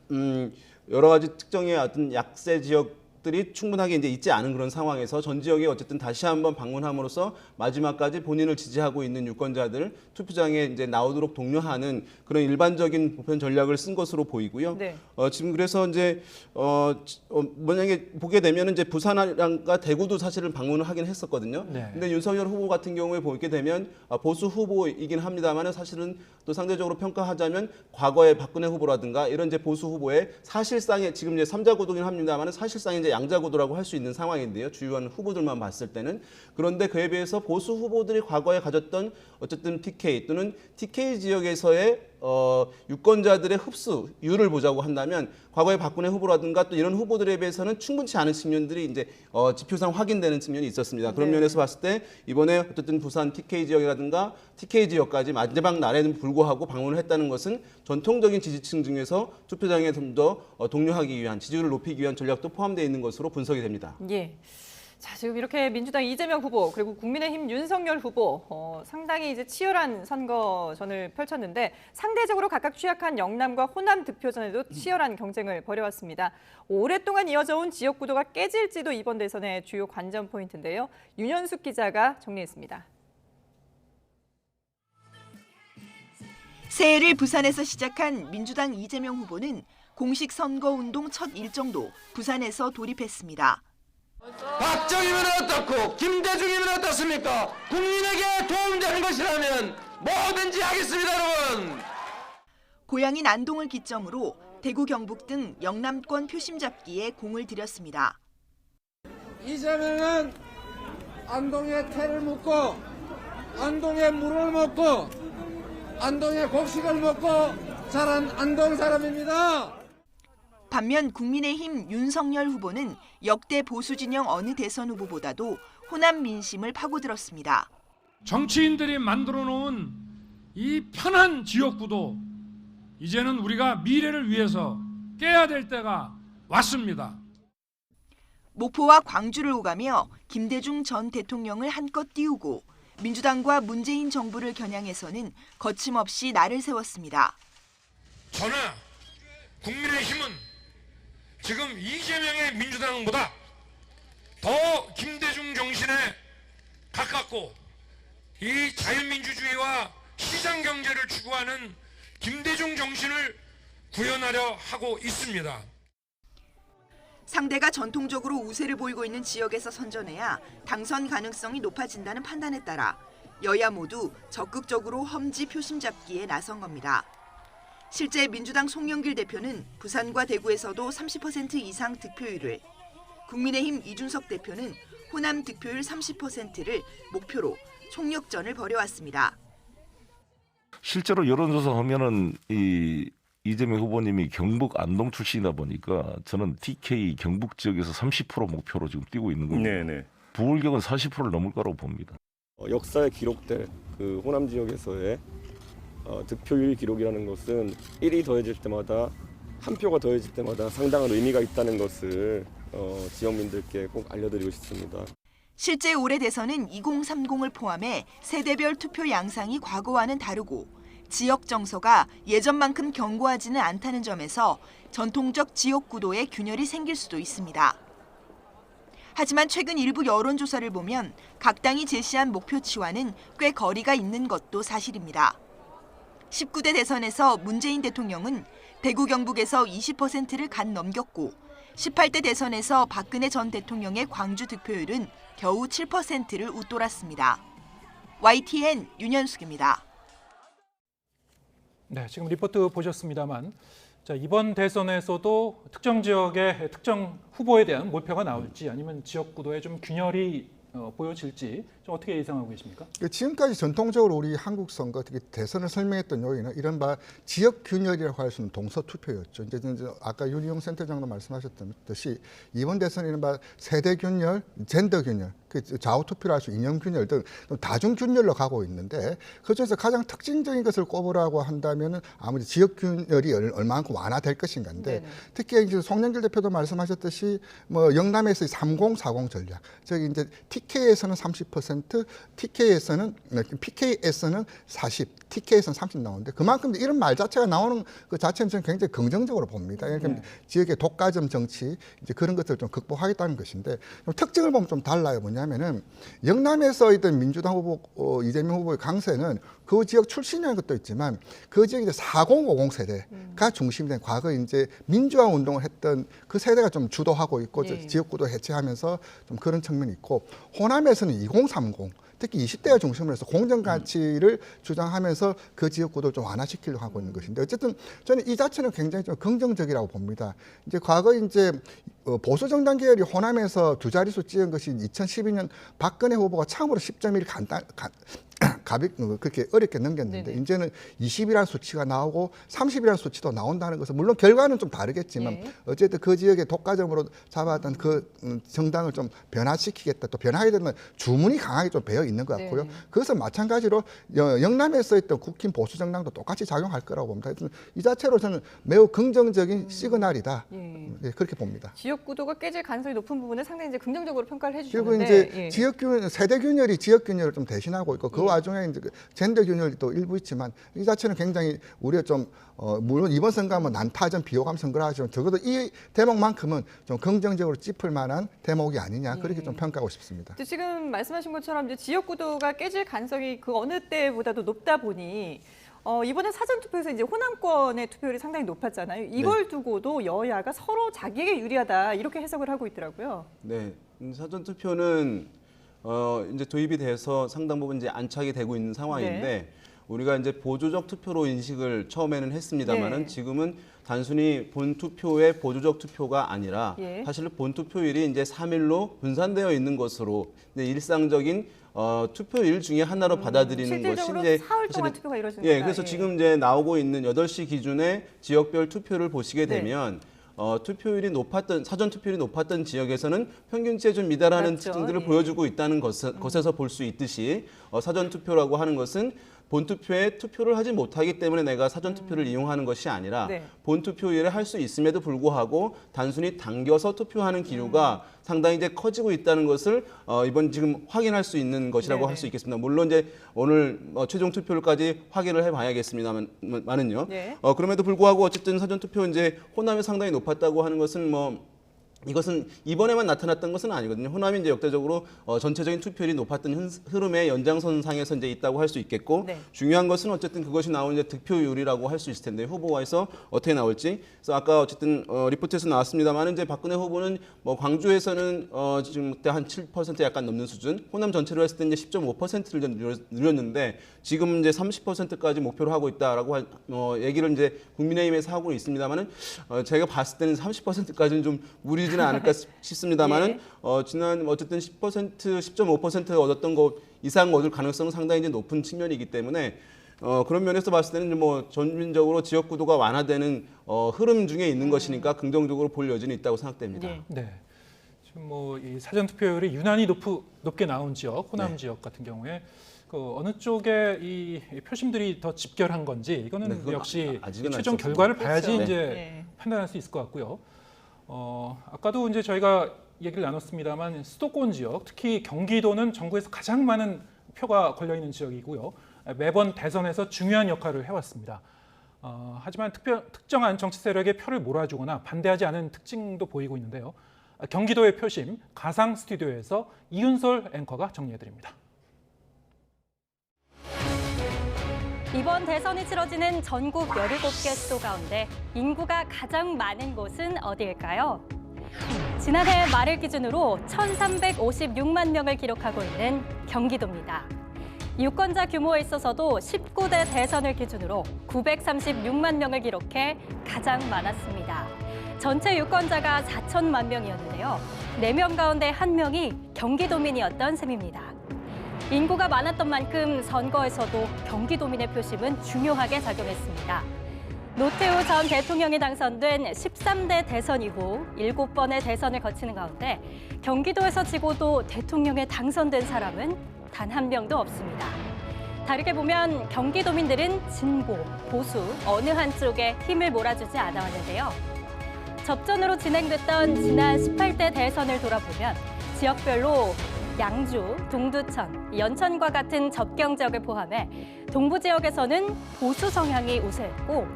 여러 가지 특정의 어떤 약세 지역들이 충분하게 이제 있지 않은 그런 상황에서 전 지역에 어쨌든 다시 한번 방문함으로써 마지막까지 본인을 지지하고 있는 유권자들 투표장에 이제 나오도록 독려하는 그런 일반적인 보편 전략을 쓴 것으로 보이고요. 네. 지금 그래서 이제 만약에 보게 되면 이제 부산과 대구도 사실은 방문을 하긴 했었거든요. 네. 근데 윤석열 후보 같은 경우에 보게 되면 보수 후보이긴 합니다만은 사실은 또 상대적으로 평가하자면 과거의 박근혜 후보라든가 이런 이제 보수 후보의 사실상의 지금 이제 3자 구도긴 합니다만은 사실상 이제 양자 구도라고 할 수 있는 상황인데요. 주요한 후보들만 봤을 때는. 그런데 그에 비해서 보수 후보들이 과거에 가졌던 어쨌든 PK 또는 TK 지역에서의 유권자들의 흡수율을 보자고 한다면 과거에 박근혜 후보라든가 또 이런 후보들에 비해서는 충분치 않은 측면들이 이제 지표상 확인되는 측면이 있었습니다. 그런 네. 면에서 봤을 때 이번에 어쨌든 부산 TK 지역이라든가 TK 지역까지 마지막 날에는 불구하고 방문을 했다는 것은 전통적인 지지층 중에서 투표장에 좀 더 독려하기 위한 지지율을 높이기 위한 전략도 포함되어 있는 것으로 분석이 됩니다. 예. 자, 지금 이렇게 민주당 이재명 후보 그리고 국민의힘 윤석열 후보 상당히 이제 치열한 선거전을 펼쳤는데 상대적으로 각각 취약한 영남과 호남 득표전에도 치열한 경쟁을 벌여왔습니다. 오랫동안 이어져온 지역 구도가 깨질지도 이번 대선의 주요 관전 포인트인데요. 윤현숙 기자가 정리했습니다. 새해를 부산에서 시작한 민주당 이재명 후보는 공식 선거운동 첫 일정도 부산에서 돌입했습니다. 박정희면 어떻고 김대중이면 어떻습니까? 국민에게 도움되는 것이라면 뭐든지 하겠습니다, 여러분. 고향인 안동을 기점으로 대구, 경북 등 영남권 표심 잡기에 공을 들였습니다. 이재명은 안동에 태를 묻고 안동에 물을 먹고 안동에 곡식을 먹고 자란 안동 사람입니다. 반면 국민의힘 윤석열 후보는 역대 보수 진영 어느 대선 후보보다도 호남 민심을 파고들었습니다. 정치인들이 만들어 놓은 이 편한 지역구도 이제는 우리가 미래를 위해서 깨야 될 때가 왔습니다. 목포와 광주를 오가며 김대중 전 대통령을 한껏 띄우고 민주당과 문재인 정부를 겨냥해서는 거침없이 날을 세웠습니다. 저는 국민의힘은 지금 이재명의 민주당보다 더 김대중 정신에 가깝고 이 자유민주주의와 시장경제를 추구하는 김대중 정신을 구현하려 하고 있습니다. 상대가 전통적으로 우세를 보이고 있는 지역에서 선전해야 당선 가능성이 높아진다는 판단에 따라 여야 모두 적극적으로 험지 표심 잡기에 나선 겁니다. 실제 민주당 송영길 대표는 부산과 대구에서도 30% 이상 득표율을, 국민의힘 이준석 대표는 호남 득표율 30%를 목표로 총력전을 벌여왔습니다. 실제로 여론조사 하면은 이재명 후보님이 경북 안동 출신이다 보니까 저는 TK 경북 지역에서 30% 목표로 지금 뛰고 있는 겁니다. 네네. 부울경은 40%를 넘을 거라고 봅니다. 역사에 기록될 그 호남 지역에서의 득표율 기록이라는 것은 1이 더해질 때마다 한 표가 더해질 때마다 상당한 의미가 있다는 것을 지역민들께 꼭 알려드리고 싶습니다. 실제 올해 대선은 2030을 포함해 세대별 투표 양상이 과거와는 다르고 지역 정서가 예전만큼 견고하지는 않다는 점에서 전통적 지역 구도에 균열이 생길 수도 있습니다. 하지만 최근 일부 여론조사를 보면 각 당이 제시한 목표치와는 꽤 거리가 있는 것도 사실입니다. 19대 대선에서 문재인 대통령은 대구 경북에서 20%를 간 넘겼고 18대 대선에서 박근혜 전 대통령의 광주 득표율은 겨우 7%를 웃돌았습니다. YTN 윤현숙입니다. 네, 지금 리포트 보셨습니다만 자, 이번 대선에서도 특정 지역의 특정 후보에 대한 몰표가 나올지 아니면 지역 구도에 좀 균열이 보여질지 좀 어떻게 예상하고 계십니까? 지금까지 전통적으로 우리 한국 선거 특히 대선을 설명했던 요인은 이른바 지역 균열이라고 할 수 있는 동서 투표였죠. 이제 아까 윤희용 센터장도 말씀하셨듯이 이번 대선은 이른바 세대 균열, 젠더 균열, 그 좌우 투표를 할 수 이념 균열 등 다중 균열로 가고 있는데 그중에서 가장 특징적인 것을 꼽으라고 한다면은 아무래도 지역 균열이 얼마만큼 완화될 것인가인데 네네. 특히 이제 송영길 대표도 말씀하셨듯이 뭐 영남에서의 3040 전략, 저기 이제 TK에서는 30%, PK에서는 40, TK에서는 30 나오는데 그만큼 이런 말 자체가 나오는 그 자체는 저는 굉장히 긍정적으로 봅니다. 그러니까 지역의 독과점 정치 이제 그런 것들을 좀 극복하겠다는 것인데 특징을 보면 좀 달라요. 뭐냐면은 영남에서 있던 민주당 후보 이재명 후보의 강세는 그 지역 출신이라는 것도 있지만 그 지역이 이제 4050 세대가 중심이 된 과거 이제 민주화 운동을 했던 그 세대가 좀 주도하고 있고 지역구도 해체하면서 좀 그런 측면이 있고 호남에서는 2030 특히 20대가 중심으로 해서 공정가치를 주장하면서 그 지역구도를 좀 완화시키려고 하고 있는 것인데 어쨌든 저는 이 자체는 굉장히 좀 긍정적이라고 봅니다. 이제 과거 이제 보수 정당 계열이 호남에서 두 자릿수 찍은 것이 2012년 박근혜 후보가 참으로 10.1 그렇게 어렵게 넘겼는데 네네. 이제는 20이라는 수치가 나오고 30이라는 수치도 나온다는 것은 물론 결과는 좀 다르겠지만 네. 어쨌든 그 지역의 독과점으로 잡았던 그 정당을 좀 변화시키겠다. 또 변화하게 되면 주문이 강하게 좀 배어 있는 것 같고요. 네. 그것은 마찬가지로 영남에서 있던 국힘 보수 정당도 똑같이 작용할 거라고 봅니다. 하여튼 이 자체로 저는 매우 긍정적인 시그널이다. 예, 그렇게 봅니다. 지역구도가 깨질 가능성이 높은 부분을 상당히 이제 긍정적으로 평가를 그리고 해주셨는데 이제 지역균 세대균열이 지역균열을 좀 대신하고 있고 그 와중에 이제 젠더균열이 또 일부 있지만 이 자체는 굉장히 우리가 좀 물론 이번 선거는 난타전 비호감 선거라 하지만 적어도 이 대목만큼은 좀 긍정적으로 짚을 만한 대목이 아니냐 그렇게 좀 평가하고 싶습니다. 지금 말씀하신 것처럼 이제 지역구도가 깨질 가능성이 그 어느 때보다도 높다 보니 이번에 사전투표에서 이제 호남권의 투표율이 상당히 높았잖아요. 이걸 두고도 여야가 서로 자기에게 유리하다 이렇게 해석을 하고 있더라고요. 네, 사전투표는 이제 도입이 돼서 상당 부분 이제 안착이 되고 있는 상황인데 네. 우리가 이제 보조적 투표로 인식을 처음에는 했습니다만은 네. 지금은 단순히 본 투표의 보조적 투표가 아니라 예. 사실 본 투표율이 이제 3일로 분산되어 있는 것으로 이제 일상적인 투표일 중에 하나로 받아들이는 것이 실질적으로 이제 사흘 동안 사실은- 투표가 이루어지니까. 예, 그래서 지금 이제 나오고 있는 8시 기준의 지역별 투표를 보시게 네. 되면 투표율이 높았던 사전 투표율이 높았던 지역에서는 평균치에 좀 미달하는 맞죠. 특징들을 예. 보여주고 있다는 것에서 볼 수 있듯이 사전 투표라고 하는 것은 본 투표에 투표를 하지 못하기 때문에 내가 사전 투표를 이용하는 것이 아니라 네. 본 투표일에 할 수 있음에도 불구하고 단순히 당겨서 투표하는 기류가 상당히 이제 커지고 있다는 것을 이번 지금 확인할 수 있는 것이라고 네네. 할 수 있겠습니다. 물론 이제 오늘 최종 투표율까지 확인을 해봐야겠습니다만은요. 네. 그럼에도 불구하고 어쨌든 사전 투표 이제 호남이 상당히 높았다고 하는 것은 이것은 이번에만 나타났던 것은 아니거든요. 호남이 이제 역대적으로 전체적인 투표율이 높았던 흐름의 연장선상에서 이제 있다고 할 수 있겠고 네. 중요한 것은 어쨌든 그것이 나온 이제 득표율이라고 할 수 있을 텐데 후보와에서 어떻게 나올지. 그래서 아까 어쨌든 리포트에서 나왔습니다만 이제 박근혜 후보는 광주에서는 지금 그때 한 7% 약간 넘는 수준, 호남 전체로 했을 때 이제 10.5%를 누렸는데 지금 이제 30%까지 목표로 하고 있다라고 얘기를 이제 국민의힘에서 하고 있습니다만은 제가 봤을 때는 30%까지는 좀 무리지는 않을까 싶습니다만은 지난 어쨌든 10%, 10.5% 얻었던 것 이상 얻을 가능성은 상당히 이제 높은 측면이기 때문에 그런 면에서 봤을 때는 뭐 전민적으로 지역 구도가 완화되는 흐름 중에 있는 것이니까 긍정적으로 볼 여지는 있다고 생각됩니다. 네. 지금 뭐 이 사전 투표율이 유난히 높게 나온 지역, 호남 네. 지역 같은 경우에 어느 쪽에 이 표심들이 더 집결한 건지 이거는 네, 그건 역시 아직은 알 최종 수 결과를 없습니다. 봐야지 그렇죠. 이제 네. 판단할 수 있을 것 같고요. 아까도 이제 저희가 얘기를 나눴습니다만 수도권 지역, 특히 경기도는 전국에서 가장 많은 표가 걸려 있는 지역이고요. 매번 대선에서 중요한 역할을 해왔습니다. 하지만 특정한 정치 세력의 표를 몰아주거나 반대하지 않은 특징도 보이고 있는데요. 경기도의 표심, 가상 스튜디오에서 이윤솔 앵커가 정리해드립니다. 이번 대선이 치러지는 전국 17개 수도 가운데 인구가 가장 많은 곳은 어디일까요? 지난해 말을 기준으로 1,356만 명을 기록하고 있는 경기도입니다. 유권자 규모에 있어서도 19대 대선을 기준으로 936만 명을 기록해 가장 많았습니다. 전체 유권자가 4천만 명이었는데요. 4명 가운데 1명이 경기도민이었던 셈입니다. 인구가 많았던 만큼 선거에서도 경기도민의 표심은 중요하게 작용했습니다. 노태우 전 대통령이 당선된 13대 대선 이후 7번의 대선을 거치는 가운데 경기도에서 지고도 대통령에 당선된 사람은 단 1명도 없습니다. 다르게 보면 경기도민들은 진보, 보수 어느 한쪽에 힘을 몰아주지 않아왔는데요. 접전으로 진행됐던 지난 18대 대선을 돌아보면 지역별로 양주, 동두천, 연천과 같은 접경 지역을 포함해 동부 지역에서는 보수 성향이 우세했고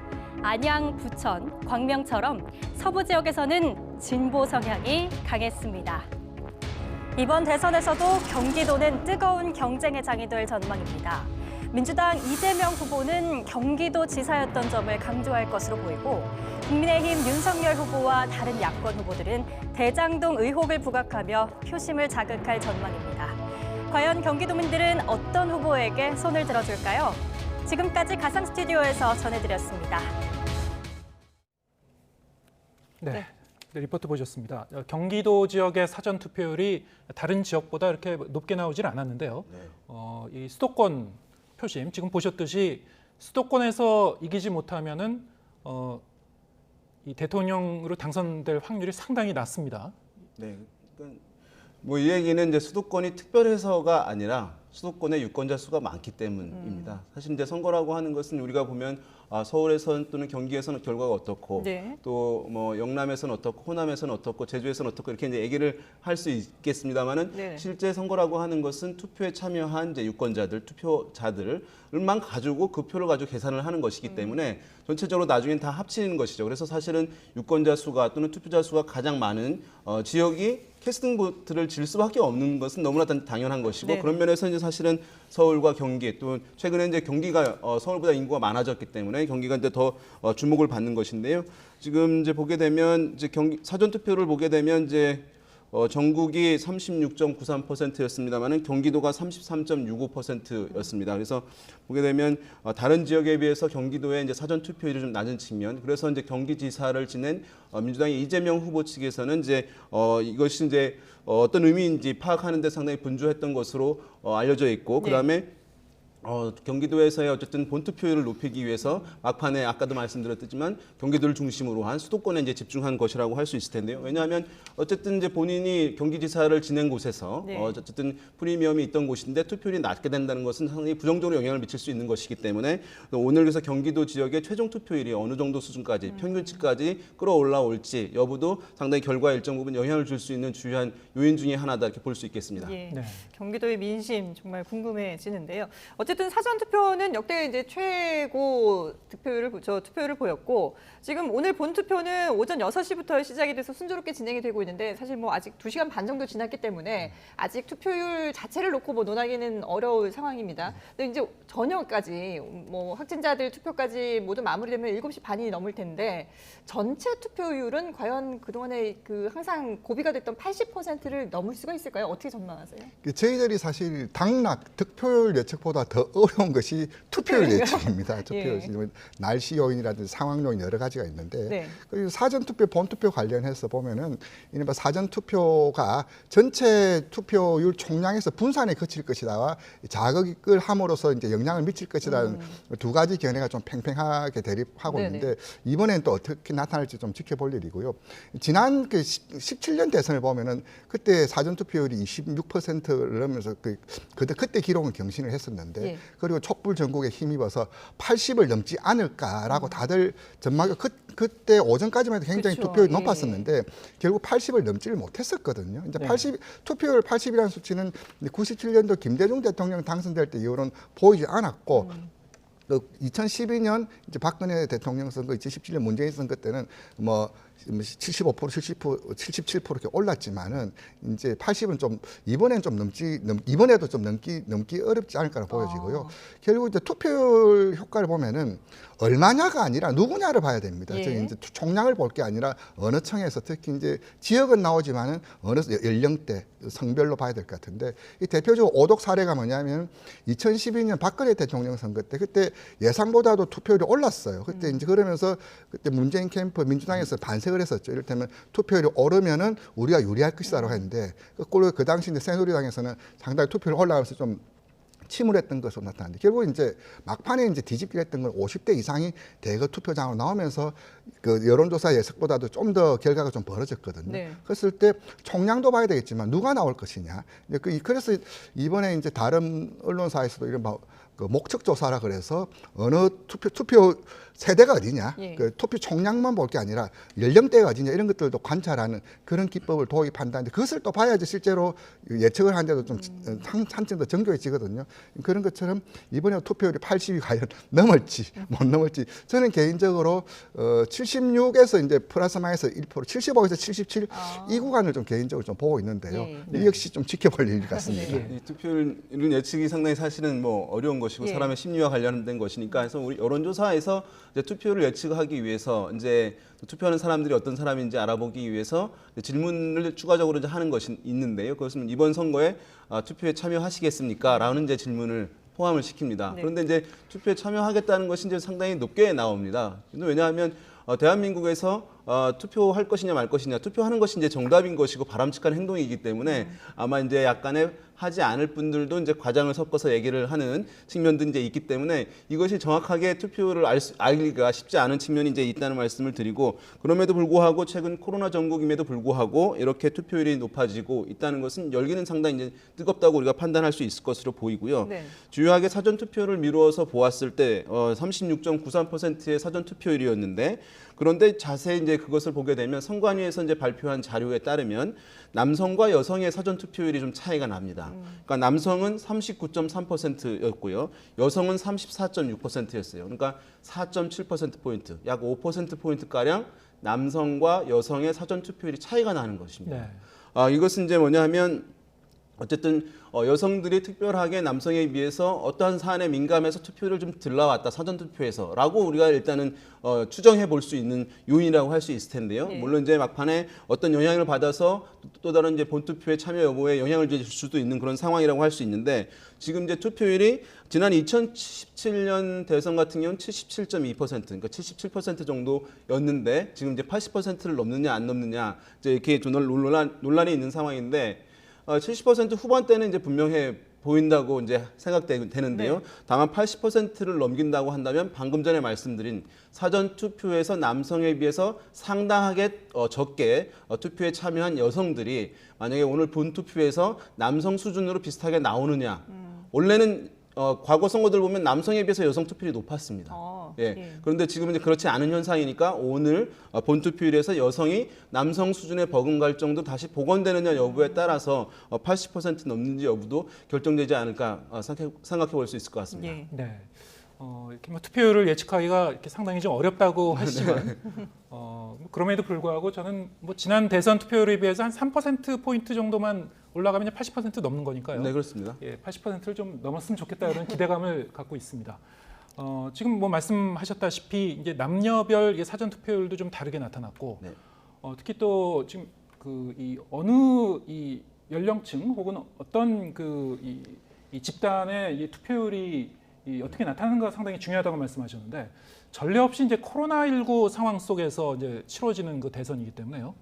안양, 부천, 광명처럼 서부 지역에서는 진보 성향이 강했습니다. 이번 대선에서도 경기도는 뜨거운 경쟁의 장이 될 전망입니다. 민주당 이재명 후보는 경기도 지사였던 점을 강조할 것으로 보이고 국민의힘 윤석열 후보와 다른 야권 후보들은 대장동 의혹을 부각하며 표심을 자극할 전망입니다. 과연 경기도민들은 어떤 후보에게 손을 들어줄까요? 지금까지 가상 스튜디오에서 전해드렸습니다. 네. 리포트 보셨습니다. 경기도 지역의 사전 투표율이 다른 지역보다 이렇게 높게 나오질 않았는데요. 이 수도권 표심 지금 보셨듯이 수도권에서 이기지 못하면은 이 대통령으로 당선될 확률이 상당히 낮습니다. 네. 뭐 이 얘기는 이제 수도권이 특별해서가 아니라 수도권의 유권자 수가 많기 때문입니다. 사실 이제 선거라고 하는 것은 우리가 보면 서울에선 또는 경기에서는 결과가 어떻고 네. 또 뭐 영남에서는 어떻고 호남에서는 어떻고 제주에서는 어떻고 이렇게 이제 얘기를 할 수 있겠습니다만은 네. 실제 선거라고 하는 것은 투표에 참여한 이제 유권자들, 투표자들만 가지고 그 표를 가지고 계산을 하는 것이기 때문에 전체적으로 나중엔 다 합치는 것이죠. 그래서 사실은 유권자 수가 또는 투표자 수가 가장 많은 지역이 캐스팅 보트를 질 수밖에 없는 것은 너무나 당연한 것이고 네. 그런 면에서 이제 사실은 서울과 경기 또 최근에 이제 경기가 서울보다 인구가 많아졌기 때문에 경기가 이제 더 주목을 받는 것인데요. 지금 이제 보게 되면 이제 사전 투표를 보게 되면 이제 전국이 36.93%였습니다만은 경기도가 33.65%였습니다. 그래서 보게 되면 다른 지역에 비해서 경기도의 이제 사전 투표율이 좀 낮은 측면. 그래서 이제 경기지사를 지낸 민주당의 이재명 후보 측에서는 이제 이것이 이제 어떤 의미인지 파악하는 데 상당히 분주했던 것으로 알려져 있고 그다음에 경기도에서의 어쨌든 본투표율을 높이기 위해서 막판에 아까도 말씀드렸지만 경기도를 중심으로 한 수도권에 이제 집중한 것이라고 할 수 있을 텐데요. 왜냐하면 어쨌든 이제 본인이 경기지사를 지낸 곳에서 어쨌든 프리미엄이 있던 곳인데 투표율이 낮게 된다는 것은 상당히 부정적으로 영향을 미칠 수 있는 것이기 때문에 오늘 그래서 경기도 지역의 최종 투표율이 어느 정도 수준까지 평균치까지 끌어올라올지 여부도 상당히 결과에 일정 부분 영향을 줄 수 있는 주요한 요인 중에 하나다 이렇게 볼 수 있겠습니다. 예. 경기도의 민심 정말 궁금해지는데요. 어쨌든 사전 투표는 역대 이제 최고 투표율을 보였고 지금 오늘 본 투표는 오전 6시부터 시작이 돼서 순조롭게 진행이 되고 있는데 사실 뭐 아직 2시간 반 정도 지났기 때문에 아직 투표율 자체를 놓고 뭐 논하기는 어려울 상황입니다. 근데 이제 저녁까지 뭐 확진자들 투표까지 모두 마무리되면 7시 반이 넘을 텐데 전체 투표율은 과연 그동안에 그 항상 고비가 됐던 80%를 넘을 수가 있을까요? 어떻게 전망하세요? 저희들이 사실 당락 득표율 예측보다 더 어려운 것이 투표율 예측입니다. 투표율 날씨 요인이라든지 상황 요인 여러 가지가 있는데 그리고 사전 투표, 본 투표 관련해서 보면은 이른바 사전 투표가 전체 투표율 총량에서 분산에 그칠 것이다와 자극을 함으로써 이제 영향을 미칠 것이라는 두 가지 견해가 좀 팽팽하게 대립하고 있는데 이번엔 또 어떻게 나타날지 좀 지켜볼 일이고요. 지난 그 17년 대선을 보면은 그때 사전 투표율이 26%를 넘으면서 그때 기록은 경신을 했었는데 그리고 촛불 전국에 힘입어서 80을 넘지 않을까라고 다들 전망이 그때 오전까지만 해도 굉장히 투표율이 높았었는데 결국 80을 넘지를 못했었거든요. 이제 투표율 80이라는 수치는 97년도 김대중 대통령 당선될 때 이후로는 보이지 않았고 2012년 이제 박근혜 대통령 선거, 2017년 문재인 선거 때는 뭐 75%, 77% 이렇게 올랐지만은 이제 80은 좀 이번에도 좀 넘기 어렵지 않을까라 보여지고요. 결국 이제 투표율 효과를 보면은 얼마냐가 아니라 누구냐를 봐야 됩니다. 저희 이제 총량을 볼 게 아니라 어느 층에서 특히 이제 지역은 나오지만은 어느 연령대, 성별로 봐야 될 것 같은데 이 대표적으로 오독 사례가 뭐냐면 2012년 박근혜 대통령 선거 때 그때 예상보다도 투표율이 올랐어요. 그때 이제 그러면서 그때 문재인 캠프 민주당에서 반색을 했었죠. 이를테면 투표율이 오르면은 우리가 유리할 것이다라고 했는데 그 당시 이제 새누리당에서는 상당히 투표율이 올라가면서 좀 침울했던 것으로 나타났는데 결국 이제 막판에 이제 뒤집기를 했던 건 50대 이상이 대거 투표장으로 나오면서 그 여론조사 예측보다도 좀 더 결과가 좀 벌어졌거든요. 그랬을 때 총량도 봐야 되겠지만 누가 나올 것이냐. 그래서 이번에 이제 다른 언론사에서도 이런 그 목적 조사라 그래서 어느 투표 세대가 어디냐, 그 투표 총량만 볼 게 아니라 연령대가 어디냐 이런 것들도 관찰하는 그런 기법을 도입한다는데 그것을 또 봐야지 실제로 예측을 하는데도 좀 한층 더 정교해지거든요. 그런 것처럼 이번에 투표율이 80이 과연 넘을지 못 넘을지 저는 개인적으로 76에서 이제 플러스 마이너스 1%, 75에서 77 이 구간을 좀 개인적으로 좀 보고 있는데요. 이 역시 좀 지켜볼 일 같습니다. 이 투표율 이런 예측이 상당히 사실은 뭐 어려운 것이고 사람의 심리와 관련된 것이니까 그래서 우리 여론조사에서 이제 투표를 예측하기 위해서 이제 투표하는 사람들이 어떤 사람인지 알아보기 위해서 질문을 추가적으로 이제 하는 것이 있는데요. 그것은 이번 선거에 투표에 참여하시겠습니까? 라는 이제 질문을 포함을 시킵니다. 그런데 이제 투표에 참여하겠다는 것이 이제 상당히 높게 나옵니다. 왜냐하면 대한민국에서 투표할 것이냐 말 것이냐, 투표하는 것이 이제 정답인 것이고 바람직한 행동이기 때문에 아마 이제 약간의 하지 않을 분들도 이제 과장을 섞어서 얘기를 하는 측면도 이제 있기 때문에 이것이 정확하게 투표를 알기가 쉽지 않은 측면이 이제 있다는 말씀을 드리고, 그럼에도 불구하고 최근 코로나 전국임에도 불구하고 이렇게 투표율이 높아지고 있다는 것은 열기는 상당히 이제 뜨겁다고 우리가 판단할 수 있을 것으로 보이고요. 네. 주요하게 사전 투표를 미루어서 보았을 때 36.93%의 사전 투표율이었는데, 그런데 자세히 이제 그것을 보게 되면 선관위에서 이제 발표한 자료에 따르면 남성과 여성의 사전 투표율이 좀 차이가 납니다. 그러니까 남성은 39.3%였고요. 여성은 34.6%였어요. 그러니까 4.7%포인트, 약 5%포인트가량 남성과 여성의 사전 투표율이 차이가 나는 것입니다. 네. 이것은 이제 뭐냐 하면 어쨌든 여성들이 특별하게 남성에 비해서 어떠한 사안에 민감해서 투표를 좀 덜 나왔다, 사전투표에서라고 우리가 일단은 추정해 볼 수 있는 요인이라고 할 수 있을 텐데요. 네. 물론 이제 막판에 어떤 영향을 받아서 또 다른 이제 본투표의 참여 여부에 영향을 줄 수도 있는 그런 상황이라고 할 수 있는데, 지금 이제 투표율이 지난 2017년 대선 같은 경우는 77.2%, 그러니까 77% 정도였는데 지금 이제 80%를 넘느냐 안 넘느냐 이제 이렇게 좀 논란이 있는 상황인데, 70% 후반대는 이제 분명해 보인다고 이제 생각되는데요. 네. 다만 80%를 넘긴다고 한다면 방금 전에 말씀드린 사전 투표에서 남성에 비해서 상당하게 적게 투표에 참여한 여성들이 만약에 오늘 본 투표에서 남성 수준으로 비슷하게 나오느냐. 원래는 과거 선거들 보면 남성에 비해서 여성 투표율이 높았습니다. 그런데 지금은 이제 그렇지 않은 현상이니까 오늘 본투표율에서 여성이 남성 수준에 버금갈 정도 다시 복원되느냐 여부에 따라서 80% 넘는지 여부도 결정되지 않을까 생각해 볼 수 있을 것 같습니다. 네. 이렇게 뭐 투표율을 예측하기가 이렇게 상당히 좀 어렵다고 하시지만 그럼에도 불구하고 저는 뭐 지난 대선 투표율에 비해서 한 3% 포인트 정도만 올라가면 80% 넘는 거니까요. 네, 그렇습니다. 80%를 좀 넘었으면 좋겠다 이런 기대감을 갖고 있습니다. 지금 뭐 말씀하셨다시피 이제 남녀별 사전 투표율도 좀 다르게 나타났고, 특히 또 지금 이 어느 이 연령층 혹은 어떤 이 집단의 이 투표율이 어떻게 나타나는가 상당히 중요하다고 말씀하셨는데, 전례 없이 이제 코로나19 상황 속에서 이제 치러지는 그 대선이기 때문에요.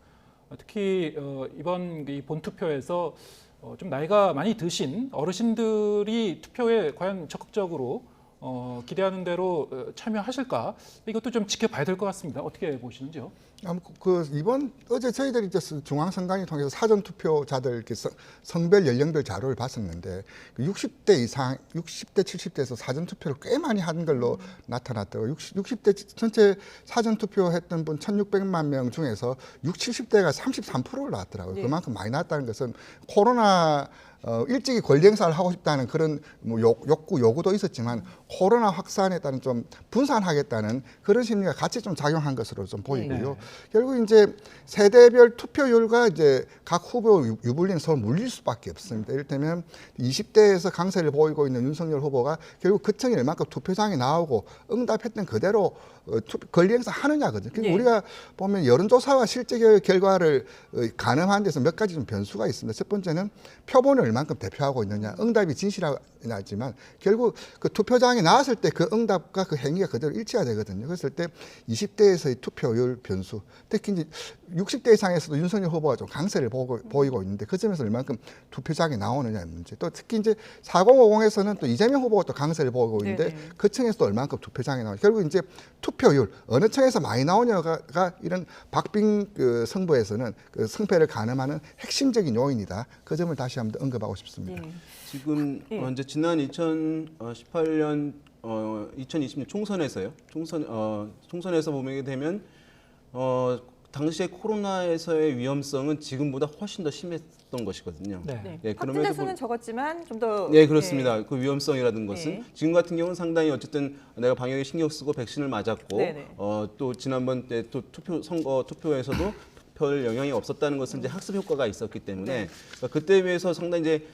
특히 이번 이 본투표에서 좀 나이가 많이 드신 어르신들이 투표에 과연 적극적으로 기대하는 대로 참여하실까, 이것도 좀 지켜봐야 될 것 같습니다. 어떻게 보시는지요? 이번 어제 저희들이 이제 중앙선관위 통해서 사전 투표자들 이렇게 성별 연령별 자료를 봤었는데 60대 이상, 60대 70대에서 사전 투표를 꽤 많이 한 걸로 나타났더라고요. 60대 전체 사전 투표했던 분 1,600만 명 중에서 60, 70대가 33%를 나왔더라고요. 그만큼 많이 나왔다는 것은 코로나 일찍이 권리 행사를 하고 싶다는 그런 뭐 요구도 있었지만 코로나 확산에 따른 좀 분산하겠다는 그런 심리가 같이 좀 작용한 것으로 좀 보이고요. 결국 이제 세대별 투표율과 이제 각 후보 유불리는 서로 물릴 수밖에 없습니다. 이를테면 20대에서 강세를 보이고 있는 윤석열 후보가 결국 그층이 얼마큼 투표장에 나오고 응답했던 그대로 권리 행사 하느냐거든요. 그리고 우리가 보면 여론조사와 실제 결과를 가늠하는 데서 몇 가지 좀 변수가 있습니다. 첫 번째는 표본을 얼만큼 대표하고 있느냐, 응답이 진실하지만 결국 그 투표장에 나왔을 때 그 응답과 그 행위가 그대로 일치가 되거든요. 그랬을 때 20대에서의 투표율 변수, 특히 이제 60대 이상에서도 윤석열 후보가 좀 강세를 보이고 있는데 그 점에서 얼만큼 투표장에 나오느냐의 문제. 또 특히 이제 4050에서는 또 이재명 후보가 또 강세를 보이고 있는데 그 층에서 또 얼만큼 투표장에 나오냐. 결국 이제 투표율 어느 층에서 많이 나오냐가 이런 박빙 그 승부에서는 그 승패를 가늠하는 핵심적인 요인이다. 그 점을 다시 한번 언급하고 싶습니다. 지금 이제 지난 2018년 2020년 총선에서요. 총선에서 보게 되면 당시에 코로나에서의 위험성은 지금보다 훨씬 더 심했던 것이거든요. 확진자 수는 적었지만 좀 더. 네, 그렇습니다. 그 위험성이라는 것은 지금 같은 경우는 상당히 어쨌든 내가 방역에 신경 쓰고 백신을 맞았고 또 지난번 때 또 투표에서도 별 영향이 없었다는 것은 이제 학습 효과가 있었기 때문에 그때에 비해서 상당히 이제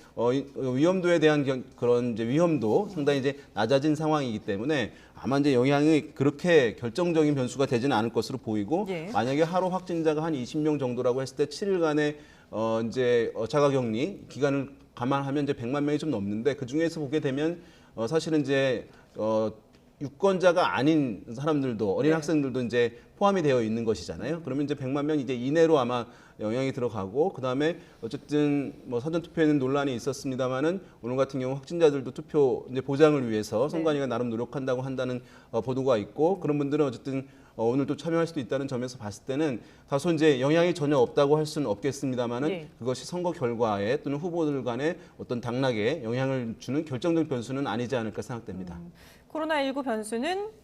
위험도에 대한 그런 이제 위험도 상당히 이제 낮아진 상황이기 때문에 아마 이제 영향이 그렇게 결정적인 변수가 되지는 않을 것으로 보이고 만약에 하루 확진자가 한 20명 정도라고 했을 때 7일간의 이제 자가격리 기간을 감안하면 이제 100만 명이 좀 넘는데 그 중에서 보게 되면 사실은 이제 유권자가 아닌 사람들도 어린 학생들도 이제 포함이 되어 있는 것이잖아요. 그러면 이제 100만 명 이제 이내로 아마 영향이 들어가고 그다음에 어쨌든 뭐 사전 투표에는 논란이 있었습니다만은 오늘 같은 경우 확진자들도 투표 이제 보장을 위해서 선관위가 나름 노력한다고 한다는 보도가 있고 그런 분들은 어쨌든 오늘 또 참여할 수도 있다는 점에서 봤을 때는 다소 이제 영향이 전혀 없다고 할 수는 없겠습니다만은 그것이 선거 결과에 또는 후보들 간의 어떤 당락에 영향을 주는 결정적 변수는 아니지 않을까 생각됩니다. 코로나19 변수는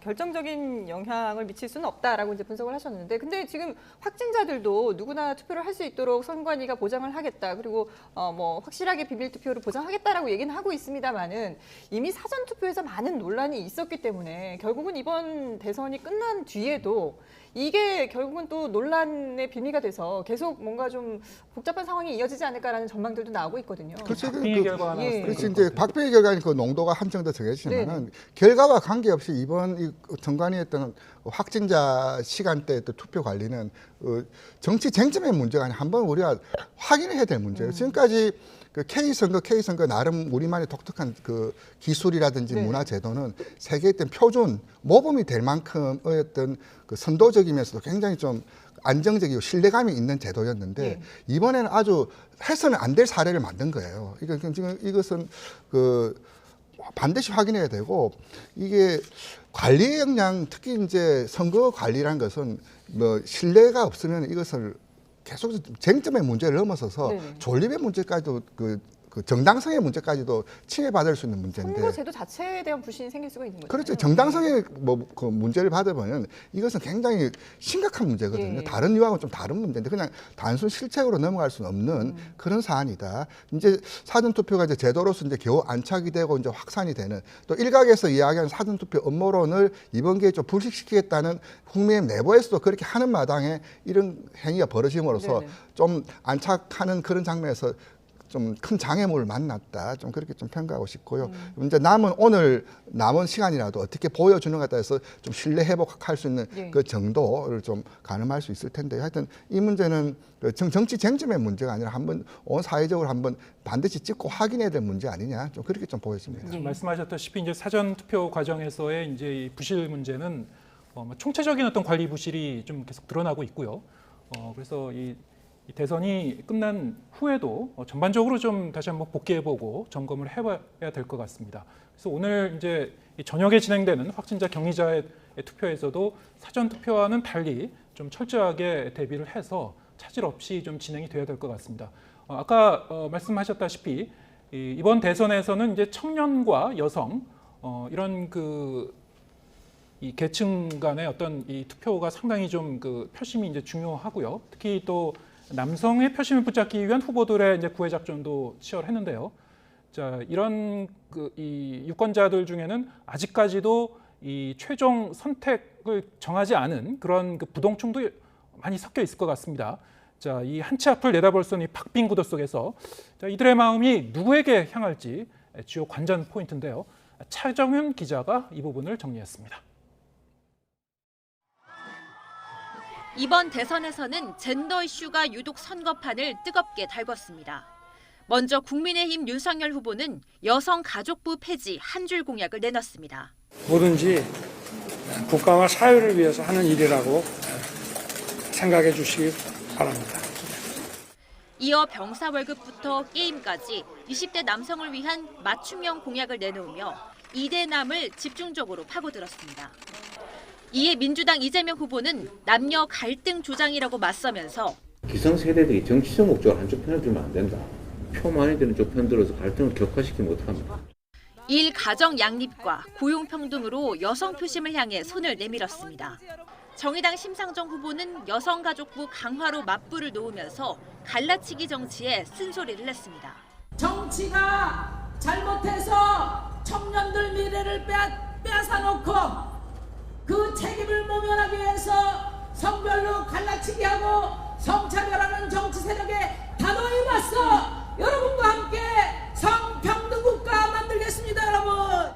결정적인 영향을 미칠 수는 없다라고 이제 분석을 하셨는데, 근데 지금 확진자들도 누구나 투표를 할 수 있도록 선관위가 보장을 하겠다, 그리고 뭐 확실하게 비밀 투표를 보장하겠다라고 얘기는 하고 있습니다만은 이미 사전 투표에서 많은 논란이 있었기 때문에 결국은 이번 대선이 끝난 뒤에도 이게 결국은 또 논란의 빙의가 돼서 계속 뭔가 좀 복잡한 상황이 이어지지 않을까라는 전망들도 나오고 있거든요. 그렇죠. 박빙의 결과가 나왔을 그렇지. 이제 박빙의 결과는 그 농도가 한정도 정해지지만은 결과와 관계없이 이번 이 정관이 했던 확진자 시간대 또 투표 관리는 정치 쟁점의 문제가 아니라 한번 우리가 확인해야 될 문제예요. 지금까지 그 K선거 나름 우리만의 독특한 그 기술이라든지 문화 제도는 세계의 어떤 표준 모범이 될 만큼의 어떤 그 선도적이면서도 굉장히 좀 안정적이고 신뢰감이 있는 제도였는데 이번에는 아주 해서는 안 될 사례를 만든 거예요. 이건 지금 이것은 그 반드시 확인해야 되고, 이게 관리의 역량, 특히 이제 선거 관리라는 것은 뭐 신뢰가 없으면 이것을 계속 쟁점의 문제를 넘어서서 존립의 문제까지도 그 정당성의 문제까지도 침해받을 수 있는 문제인데, 선거 제도 자체에 대한 불신이 생길 수가 있는 거죠. 그렇죠. 정당성의 그 문제를 받아보면 이것은 굉장히 심각한 문제거든요. 다른 이유하고는 좀 다른 문제인데 그냥 단순 실책으로 넘어갈 수는 없는 그런 사안이다. 이제 사전투표가 이제 제도로서 이제 겨우 안착이 되고 이제 확산이 되는, 또 일각에서 이야기하는 사전투표 음모론을 이번 기회에 좀 불식시키겠다는 국민의힘 내부에서도 그렇게 하는 마당에 이런 행위가 벌어짐으로써 좀 안착하는 그런 장면에서 좀 큰 장애물을 만났다, 좀 그렇게 좀 평가하고 싶고요. 이제 오늘 남은 시간이라도 어떻게 보여주는 것에 따라서 좀 신뢰 회복할 수 있는 그 정도를 좀 가늠할 수 있을 텐데, 하여튼 이 문제는 정치 쟁점의 문제가 아니라 한번 온 사회적으로 한번 반드시 찍고 확인해야 될 문제 아니냐, 좀 그렇게 좀 보여집니다. 말씀하셨다시피 이제 사전 투표 과정에서의 이제 이 부실 문제는 총체적인 어떤 관리 부실이 좀 계속 드러나고 있고요. 그래서 이 대선이 끝난 후에도 전반적으로 좀 다시 한번 복귀해보고 점검을 해봐야 될 것 같습니다. 그래서 오늘 이제 저녁에 진행되는 확진자 격리자의 투표에서도 사전 투표와는 달리 좀 철저하게 대비를 해서 차질 없이 좀 진행이 돼야 될 것 같습니다. 아까 말씀하셨다시피 이번 대선에서는 이제 청년과 여성 이런 이 계층 간의 어떤 이 투표가 상당히 좀 그 표심이 이제 중요하고요. 특히 또 남성의 표심을 붙잡기 위한 후보들의 이제 구애 작전도 치열했는데요. 자, 이런 이 유권자들 중에는 아직까지도 이 최종 선택을 정하지 않은 그런 부동층도 많이 섞여 있을 것 같습니다. 자, 이 한 치 앞을 내다볼 수 있는 이 박빙 구도 속에서 자, 이들의 마음이 누구에게 향할지 주요 관전 포인트인데요. 차정윤 기자가 이 부분을 정리했습니다. 이번 대선에서는 젠더 이슈가 유독 선거판을 뜨겁게 달궜습니다. 먼저 국민의힘 윤석열 후보는 여성가족부 폐지 한 줄 공약을 내놨습니다. 뭐든지 국가와 사회를 위해서 하는 일이라고 생각해 주시기 바랍니다. 이어 병사 월급부터 게임까지 20대 남성을 위한 맞춤형 공약을 내놓으며 2대남을 집중적으로 파고들었습니다. 이에 민주당 이재명 후보는 남녀 갈등 조장이라고 맞서면서 기성세대들이 정치적 목적으로 한쪽 편을 들면 안 된다. 표 많이 드는 쪽 편 들어서 갈등을 격화시키면 어떡합니까? 일가정 양립과 고용 평등으로 여성 표심을 향해 손을 내밀었습니다. 정의당 심상정 후보는 여성가족부 강화로 맞불을 놓으면서 갈라치기 정치에 쓴소리를 냈습니다. 정치가 잘못해서 청년들 미래를 빼앗아놓고 그 책임을 모면하기 위해서 성별로 갈라치기하고 성차별하는 정치 세력에 단호히 맞서 여러분과 함께 성평등 국가 만들겠습니다, 여러분.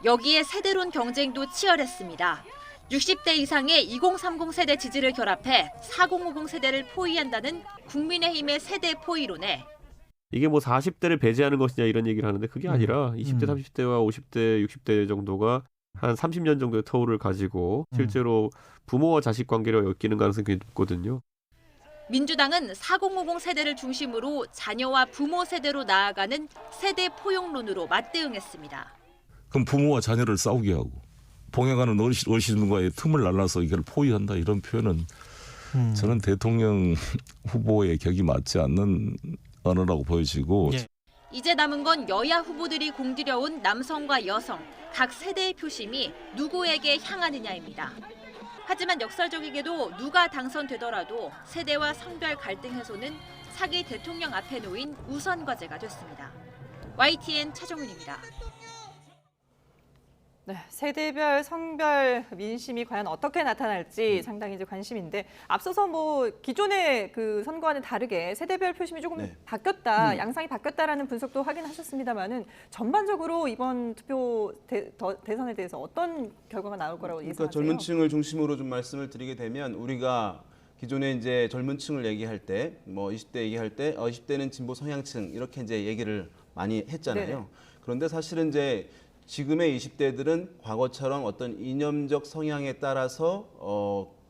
여기에 세대론 경쟁도 치열했습니다. 60대 이상의 2030 세대 지지를 결합해 4050 세대를 포위한다는 국민의힘의 세대 포위론에 이게 뭐 40대를 배제하는 것이냐 이런 얘기를 하는데 그게 아니라 20대, 30대와 50대, 60대 정도가 한 30년 정도의 터울을 가지고 실제로 부모와 자식 관계를 엮이는 가능성이 굉장히 높거든요. 민주당은 4050 세대를 중심으로 자녀와 부모 세대로 나아가는 세대 포용론으로 맞대응했습니다. 그럼 부모와 자녀를 싸우게 하고 봉양하는 어르신과의 틈을 날라서 이걸 포위한다 이런 표현은 저는 대통령 후보의 격이 맞지 않는 언어라고 보여지고 이제 남은 건 여야 후보들이 공들여온 남성과 여성, 각 세대의 표심이 누구에게 향하느냐입니다. 하지만 역설적이게도 누가 당선되더라도 세대와 성별 갈등 해소는 차기 대통령 앞에 놓인 우선 과제가 됐습니다. YTN 차정은입니다. 네, 세대별, 성별 민심이 과연 어떻게 나타날지 상당히 이제 관심인데 앞서서 뭐 기존의 그 선거와는 다르게 세대별 표심이 조금 바뀌었다, 양상이 바뀌었다라는 분석도 확인하셨습니다만은 전반적으로 이번 투표 대선에 대해서 어떤 결과가 나올 거라고 예상하세요? 그러니까 젊은 층을 중심으로 좀 말씀을 드리게 되면 우리가 기존에 이제 젊은 층을 얘기할 때, 뭐 20대 얘기할 때, 20대는 진보 성향층 이렇게 이제 얘기를 많이 했잖아요. 네네. 그런데 사실은 이제 지금의 20대들은 과거처럼 어떤 이념적 성향에 따라서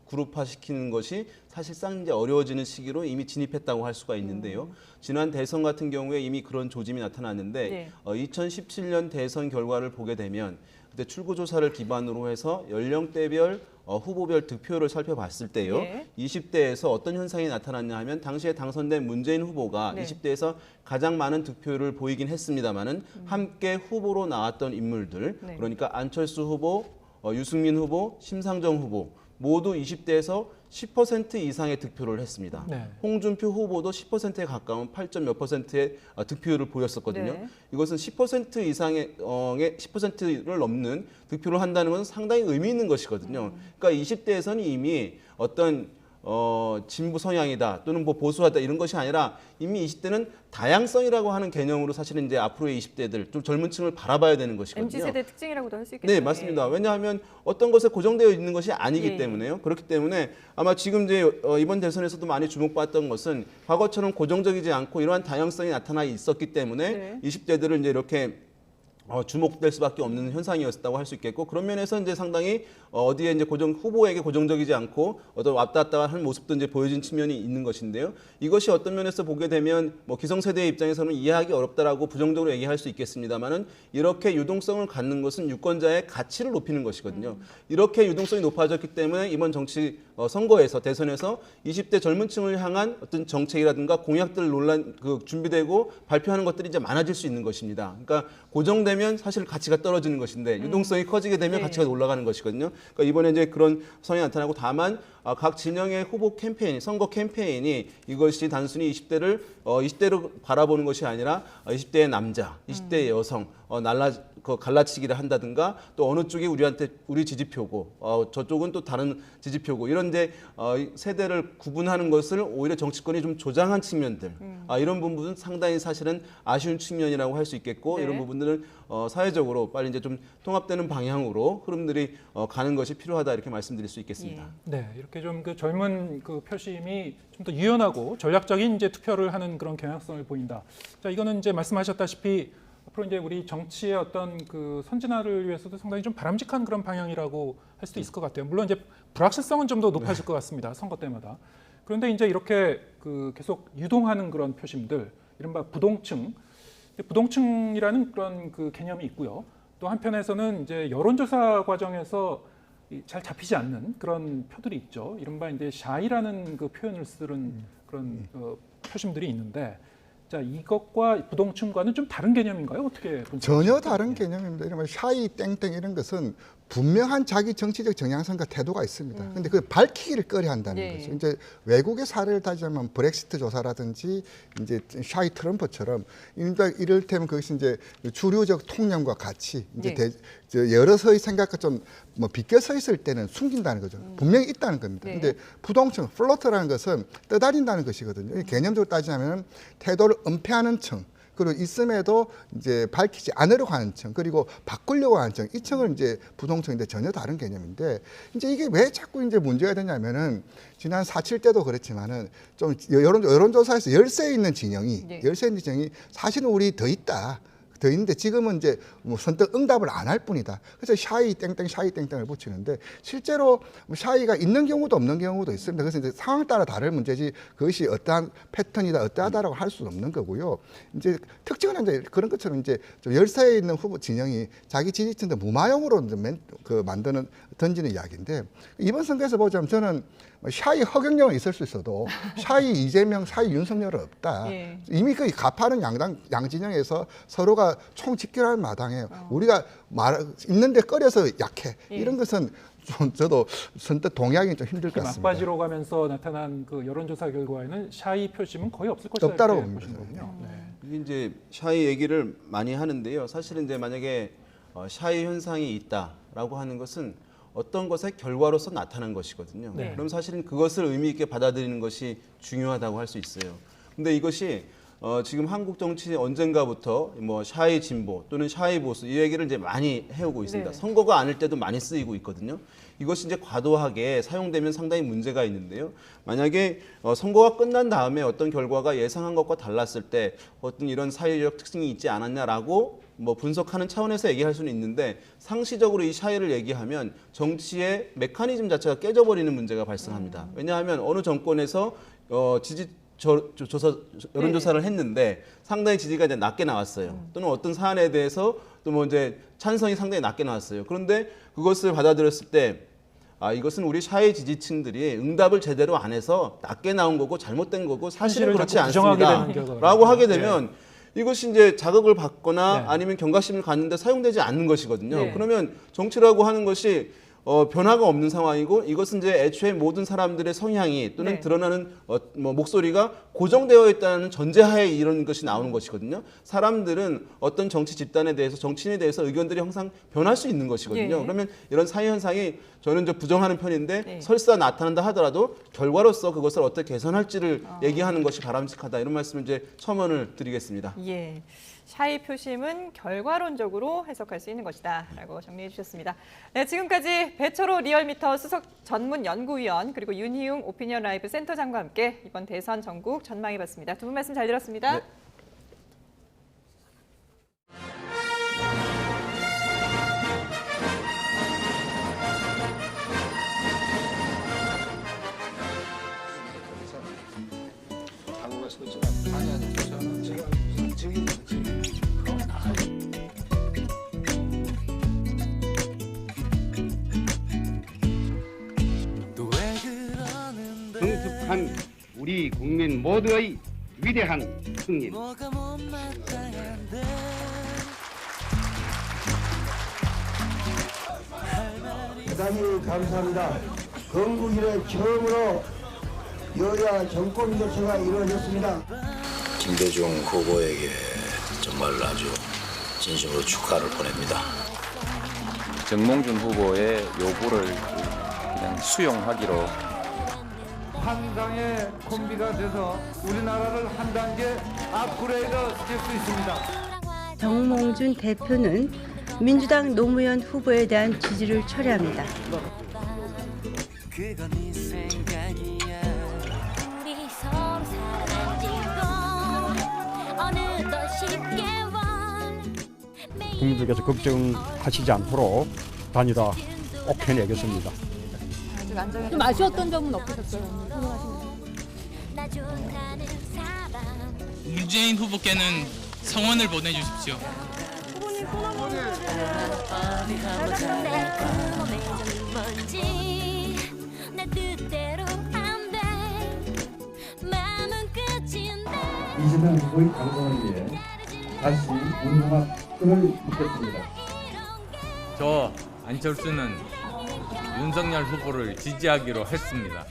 그룹화시키는 것이 사실상 이제 어려워지는 시기로 이미 진입했다고 할 수가 있는데요. 지난 대선 같은 경우에 이미 그런 조짐이 나타났는데 2017년 대선 결과를 보게 되면 그때 출구조사를 기반으로 해서 연령대별 후보별 득표를 살펴봤을 때요. 20대에서 어떤 현상이 나타났냐 하면 당시에 당선된 문재인 후보가 20대에서 가장 많은 득표를 보이긴 했습니다마는 함께 후보로 나왔던 인물들 그러니까 안철수 후보, 유승민 후보, 심상정 후보 모두 20대에서 10% 이상의 득표를 했습니다. 홍준표 후보도 10%에 가까운 8몇 %의 득표율을 보였었거든요. 이것은 10% 이상의 10%를 넘는 득표를 한다는 것은 상당히 의미 있는 것이거든요. 그러니까 20대에서는 이미 어떤 진보 성향이다 또는 뭐 보수하다 이런 것이 아니라 이미 20대는 다양성이라고 하는 개념으로 사실은 이제 앞으로의 20대들 좀 젊은 층을 바라봐야 되는 것이거든요. MZ세대 특징이라고도 할 수 있겠네요. 네, 맞습니다. 왜냐하면 어떤 것에 고정되어 있는 것이 아니기 때문에요. 그렇기 때문에 아마 지금 이제 이번 대선에서도 많이 주목받았던 것은 과거처럼 고정적이지 않고 이러한 다양성이 나타나 있었기 때문에 20대들을 이제 이렇게 주목될 수밖에 없는 현상이었다고 할 수 있겠고 그런 면에서 이제 상당히 어디에 이제 후보에게 고정적이지 않고 어떤 왔다 갔다 하는 모습도 이제 보여진 측면이 있는 것인데요. 이것이 어떤 면에서 보게 되면 뭐 기성세대의 입장에서는 이해하기 어렵다라고 부정적으로 얘기할 수 있겠습니다만은 이렇게 유동성을 갖는 것은 유권자의 가치를 높이는 것이거든요. 이렇게 유동성이 높아졌기 때문에 이번 정치 선거에서 대선에서 20대 젊은 층을 향한 어떤 정책이라든가 공약들 논란 준비되고 발표하는 것들이 이제 많아질 수 있는 것입니다. 그러니까 고정되면 사실 가치가 떨어지는 것인데 유동성이 커지게 되면 가치가 올라가는 것이거든요. 그러니까 이번에 이제 그런 성향이 나타나고 다만 각 진영의 후보 캠페인, 선거 캠페인이 이것이 단순히 20대로 바라보는 것이 아니라 20대의 남자, 20대의 여성, 갈라치기를 한다든가 또 어느 쪽이 우리 지지표고 저쪽은 또 다른 지지표고 이런 이제 세대를 구분하는 것을 오히려 정치권이 좀 조장한 측면들 이런 부분은 상당히 사실은 아쉬운 측면이라고 할 수 있겠고 이런 부분들은 사회적으로 빨리 이제 좀 통합되는 방향으로 흐름들이 가는 것이 필요하다 이렇게 말씀드릴 수 있겠습니다. 네, 이렇게 좀 그 젊은 그 표심이 좀 더 유연하고 전략적인 이제 투표를 하는 그런 경향성을 보인다. 자, 이거는 이제 말씀하셨다시피 앞으로 이제 우리 정치의 어떤 그 선진화를 위해서도 상당히 좀 바람직한 그런 방향이라고 할 수도 있을 것 같아요. 물론 이제 불확실성은 좀 더 높아질 것 같습니다. 선거 때마다. 그런데 이제 이렇게 그 계속 유동하는 그런 표심들, 이른바 부동층, 부동층이라는 그런 그 개념이 있고요. 또 한편에서는 이제 여론조사 과정에서 잘 잡히지 않는 그런 표들이 있죠. 이른바 이제 샤이라는 그 표현을 쓰는 그런 표심들이 있는데, 자, 이것과 부동층과는 좀 다른 개념인가요? 어떻게 보세요? 전혀 다른 개념입니다. 이러면 샤이 땡땡 이런 것은 분명한 자기 정치적 정향성과 태도가 있습니다. 그런데 그 밝히기를 꺼려 한다는 거죠. 이제 외국의 사례를 다지자면 브렉시트 조사라든지 이제 샤이 트럼프처럼 이를테면 그것이 이제 주류적 통념과 가치, 이제 여러서의 생각과 좀 뭐 비껴 서 있을 때는 숨긴다는 거죠. 분명히 있다는 겁니다. 근데 부동층, 플로트라는 것은 떠다닌다는 것이거든요. 개념적으로 따지자면 태도를 은폐하는 층, 그리고 있음에도 이제 밝히지 않으려고 하는 층, 그리고 바꾸려고 하는 층, 이 층을 이제 부동층인데 전혀 다른 개념인데, 이제 이게 왜 자꾸 이제 문제가 되냐면은 지난 4.7 때도 그랬지만은 좀 여론조사에서 열세 있는 진영이 사실은 우리 더 있다. 돼 있는데 지금은 이제 뭐 선뜻 응답을 안 할 뿐이다. 그래서 샤이 땡땡 샤이 땡땡을 붙이는데 실제로 뭐 샤이가 있는 경우도 없는 경우도 있습니다. 그래서 이제 상황 따라 다를 문제지 그것이 어떠한 패턴이다 어떠하다라고 할 수는 없는 거고요. 이제 특징은 이제 그런 것처럼 이제 좀 열세에 있는 후보 진영이 자기 지지층들 무마용으로 이제 만드는 던지는 이야기인데 이번 선거에서 보자면 저는 샤이 허경영은 있을 수 있어도 샤이 이재명, 샤이 윤석열은 없다. 예. 이미 그 가파른 양진영에서 서로가 총 직결할 마당에 우리가 있는데 꺼려서 약해. 예. 이런 것은 좀 저도 선뜻 동의하기는 좀 힘들 것 같습니다. 막바지로 가면서 나타난 그 여론조사 결과에는 샤이 표심은 거의 없을 것이다. 없다라고 이렇게 봅니다. 보시는 거군요. 네. 이게 이제 샤이 얘기를 많이 하는데요. 사실은 이제 만약에 샤이 현상이 있다라고 하는 것은 어떤 것의 결과로서 나타난 것이거든요. 네. 그럼 사실은 그것을 의미 있게 받아들이는 것이 중요하다고 할 수 있어요. 근데 이것이 지금 한국 정치 언젠가부터 뭐 샤이 진보 또는 샤이 보수 이 얘기를 이제 많이 해오고 있습니다. 네. 선거가 아닐 때도 많이 쓰이고 있거든요. 이것이 이제 과도하게 사용되면 상당히 문제가 있는데요. 만약에 선거가 끝난 다음에 어떤 결과가 예상한 것과 달랐을 때 어떤 이런 사회적 특징이 있지 않았냐라고 뭐 분석하는 차원에서 얘기할 수는 있는데 상시적으로 이 샤이를 얘기하면 정치의 메커니즘 자체가 깨져버리는 문제가 발생합니다. 왜냐하면 어느 정권에서 지지 조사 여론조사를 했는데 상당히 지지가 이제 낮게 나왔어요. 또는 어떤 사안에 대해서 또 뭐 이제 찬성이 상당히 낮게 나왔어요. 그런데 그것을 받아들였을 때 이것은 우리 샤이 지지층들이 응답을 제대로 안 해서 낮게 나온 거고 잘못된 거고 사실은 그렇지 않습니다라고 하게 되면 이것이 이제 자극을 받거나 아니면 경각심을 갖는데 사용되지 않는 것이거든요. 네. 그러면 정치라고 하는 것이 변화가 없는 상황이고 이것은 이제 애초에 모든 사람들의 성향이 또는 네. 드러나는 뭐 목소리가 고정되어 있다는 전제하에 이런 것이 나오는 것이거든요. 사람들은 어떤 정치 집단에 대해서 정치인에 대해서 의견들이 항상 변할 수 있는 것이거든요. 예. 그러면 이런 사회 현상이 저는 이제 부정하는 편인데 네. 설사 나타난다 하더라도 결과로서 그것을 어떻게 개선할지를 얘기하는 것이 바람직하다 이런 말씀을 이제 첨언을 드리겠습니다. 예. 샤이 표심은 결과론적으로 해석할 수 있는 것이다 라고 정리해 주셨습니다. 네, 지금까지 배철호 리얼미터 수석 전문 연구위원 그리고 윤희웅 오피니언 라이브 센터장과 함께 이번 대선 전국 전망해봤습니다. 두 분 말씀 잘 들었습니다. 네. 성숙한 우리 국민 모두의 위대한 승리. 대단히 감사합니다. 건국 이래 처음으로 여야 정권 교체가 이루어졌습니다. 김대중 후보에게 정말 아주 진심으로 축하를 보냅니다. 정몽준 후보의 요구를 그냥 수용하기로 한강의 콤비가 돼서 우리나라를 한 단계 업그레이드 시킬 수 있습니다. 정몽준 대표는 민주당 노무현 후보에 대한 지지를 철회합니다. 국민들께서 걱정하시지 않도록 다니다 꼭 해내겠습니다. 좀 아쉬웠던 점은 없으셨어요? 문재인 후보께는 성원을 보내주십시오. 이재명 후보의 당선을 위해 다시 운동화 끈을 묶겠습니다. 저 안철수는 윤석열 후보를 지지하기로 했습니다.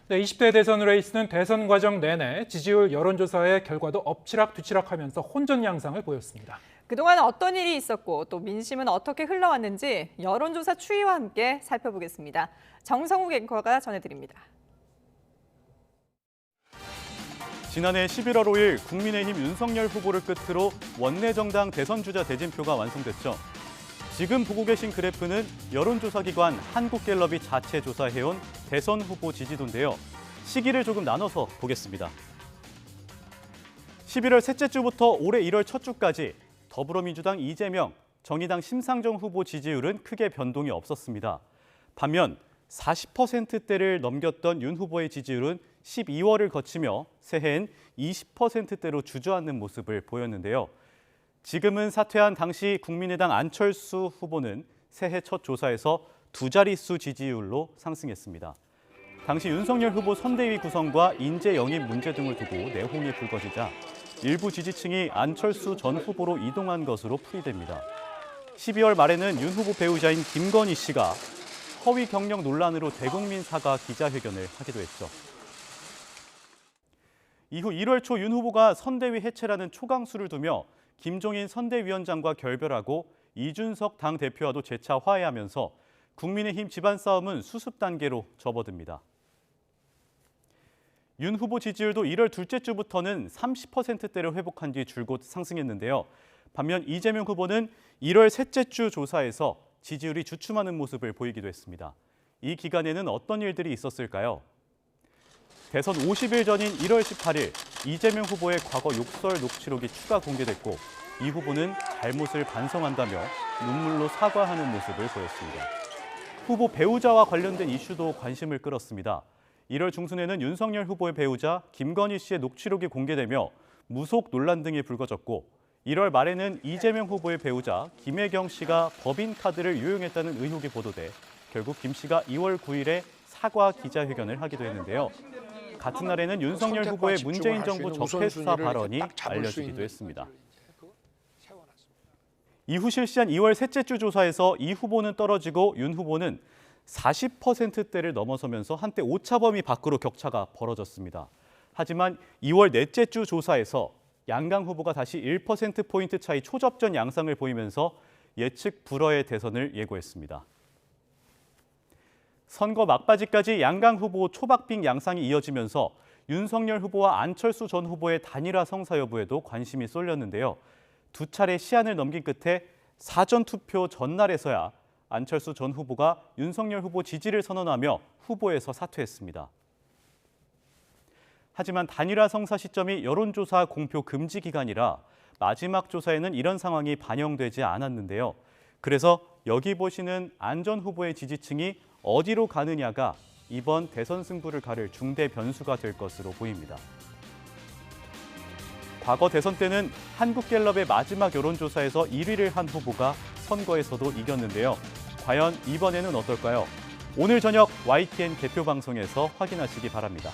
네, 20대 대선 레이스는 대선 과정 내내 지지율 여론조사의 결과도 엎치락뒤치락하면서 혼전 양상을 보였습니다. 그동안 어떤 일이 있었고 또 민심은 어떻게 흘러왔는지 여론조사 추이와 함께 살펴보겠습니다. 정성욱 앵커가 전해드립니다. 지난해 11월 5일 국민의힘 윤석열 후보를 끝으로 원내정당 대선 주자 대진표가 완성됐죠. 지금 보고 계신 그래프는 여론조사기관 한국갤럽이 자체 조사해온 대선 후보 지지도인데요. 시기를 조금 나눠서 보겠습니다. 11월 셋째 주부터 올해 1월 첫 주까지 더불어민주당 이재명, 정의당 심상정 후보 지지율은 크게 변동이 없었습니다. 반면 40%대를 넘겼던 윤 후보의 지지율은 12월을 거치며 새해엔 20%대로 주저앉는 모습을 보였는데요. 지금은 사퇴한 당시 국민의당 안철수 후보는 새해 첫 조사에서 두 자릿수 지지율로 상승했습니다. 당시 윤석열 후보 선대위 구성과 인재 영입 문제 등을 두고 내홍이 불거지자 일부 지지층이 안철수 전 후보로 이동한 것으로 풀이됩니다. 12월 말에는 윤 후보 배우자인 김건희 씨가 허위 경력 논란으로 대국민 사과 기자회견을 하기도 했죠. 이후 1월 초 윤 후보가 선대위 해체라는 초강수를 두며 김종인 선대위원장과 결별하고 이준석 당대표와도 재차 화해하면서 국민의힘 집안 싸움은 수습 단계로 접어듭니다. 윤 후보 지지율도 1월 둘째 주부터는 30%대를 회복한 뒤 줄곧 상승했는데요. 반면 이재명 후보는 1월 셋째 주 조사에서 지지율이 주춤하는 모습을 보이기도 했습니다. 이 기간에는 어떤 일들이 있었을까요? 대선 50일 전인 1월 18일 이재명 후보의 과거 욕설 녹취록이 추가 공개됐고 이 후보는 잘못을 반성한다며 눈물로 사과하는 모습을 보였습니다. 후보 배우자와 관련된 이슈도 관심을 끌었습니다. 1월 중순에는 윤석열 후보의 배우자 김건희 씨의 녹취록이 공개되며 무속 논란 등이 불거졌고 1월 말에는 이재명 후보의 배우자 김혜경 씨가 법인카드를 유용했다는 의혹이 보도돼 결국 김 씨가 2월 9일에 사과 기자회견을 하기도 했는데요. 같은 날에는 윤석열 후보의 문재인 정부 적폐수사 발언이 알려지기도 했습니다. 이후 실시한 2월 셋째 주 조사에서 이 후보는 떨어지고 윤 후보는 40%대를 넘어서면서 한때 오차범위 밖으로 격차가 벌어졌습니다. 하지만 2월 넷째 주 조사에서 양강 후보가 다시 1%포인트 차이 초접전 양상을 보이면서 예측 불허의 대선을 예고했습니다. 선거 막바지까지 양강 후보 초박빙 양상이 이어지면서 윤석열 후보와 안철수 전 후보의 단일화 성사 여부에도 관심이 쏠렸는데요. 두 차례 시한을 넘긴 끝에 사전투표 전날에서야 안철수 전 후보가 윤석열 후보 지지를 선언하며 후보에서 사퇴했습니다. 하지만 단일화 성사 시점이 여론조사 공표 금지 기간이라 마지막 조사에는 이런 상황이 반영되지 않았는데요. 그래서 여기 보시는 안 전 후보의 지지층이 어디로 가느냐가 이번 대선 승부를 가를 중대 변수가 될 것으로 보입니다. 과거 대선 때는 한국갤럽의 마지막 여론조사에서 1위를 한 후보가 선거에서도 이겼는데요. 과연 이번에는 어떨까요? 오늘 저녁 YTN 개표 방송에서 확인하시기 바랍니다.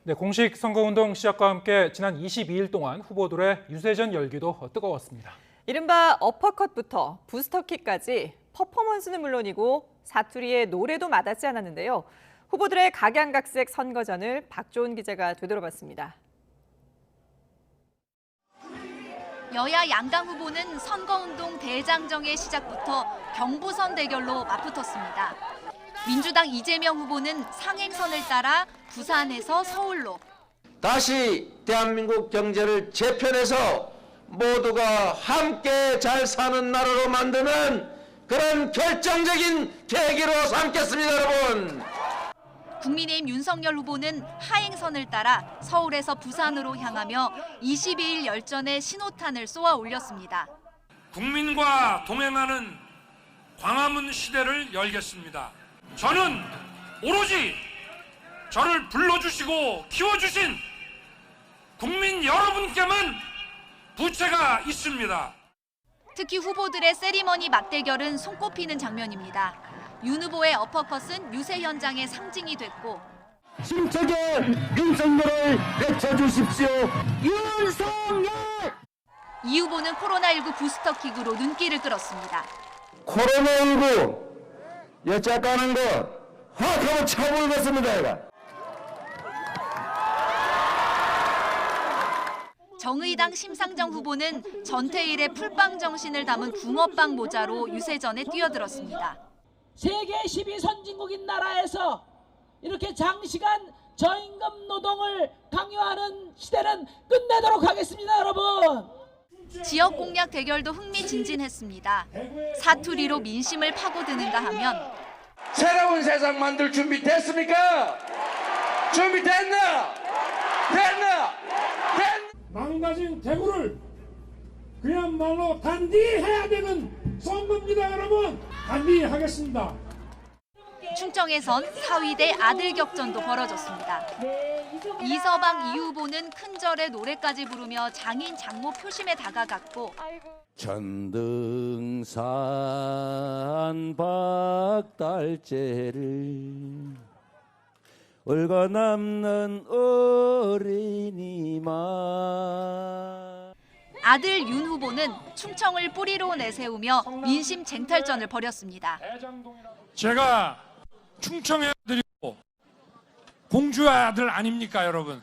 네, 공식 선거운동 시작과 함께 지난 22일 동안 후보들의 유세전 열기도 뜨거웠습니다. 이른바 어퍼컷부터 부스터킥까지 퍼포먼스는 물론이고 사투리의 노래도 마다하지 않았는데요. 후보들의 각양각색 선거전을 박조은 기자가 되돌아봤습니다. 여야 양강 후보는 선거운동 대장정의 시작부터 경부선 대결로 맞붙었습니다. 민주당 이재명 후보는 상행선을 따라 부산에서 서울로. 다시 대한민국 경제를 재편해서 모두가 함께 잘 사는 나라로 만드는 그런 결정적인 계기로 삼겠습니다, 여러분. 국민의힘 윤석열 후보는 하행선을 따라 서울에서 부산으로 향하며 22일 열전에 신호탄을 쏘아 올렸습니다. 국민과 동행하는 광화문 시대를 열겠습니다. 저는 오로지 저를 불러주시고 키워주신 국민 여러분께만 부채가 있습니다. 특히 후보들의 세리머니 맞대결은 손꼽히는 장면입니다. 윤 후보의 어퍼컷은 유세 현장의 상징이 됐고 힘차게 윤석열을 외쳐주십시오. 윤석열! 이 후보는 코로나19 부스터킥으로 눈길을 끌었습니다. 코로나19 여쭤가는 거 확 하고 쳐버리겠습니다. 정의당 심상정 후보는 전태일의 풀빵 정신을 담은 붕어빵 모자로 유세전에 뛰어들었습니다. 세계 12 선진국인 나라에서 이렇게 장시간 저임금 노동을 강요하는 시대는 끝내도록 하겠습니다, 여러분. 지역 공약 대결도 흥미진진했습니다. 사투리로 민심을 파고드는가 하면 새로운 세상 만들 준비 됐습니까? 준비됐나? 됐나? 망가진 대구를 그야말로 단디해야 되는 선거입니다, 여러분. 단디하겠습니다. 충청에선 사위대 아들 격전도 벌어졌습니다. 이서방 이 후보는 큰절에 노래까지 부르며 장인 장모 표심에 다가갔고 천등산 박달재를 얼가남는 어린이만. 아들 윤 후보는 충청을 뿌리로 내세우며 민심 쟁탈전을 벌였습니다. 제가 충청의 아들이고 공주의 아들 아닙니까, 여러분?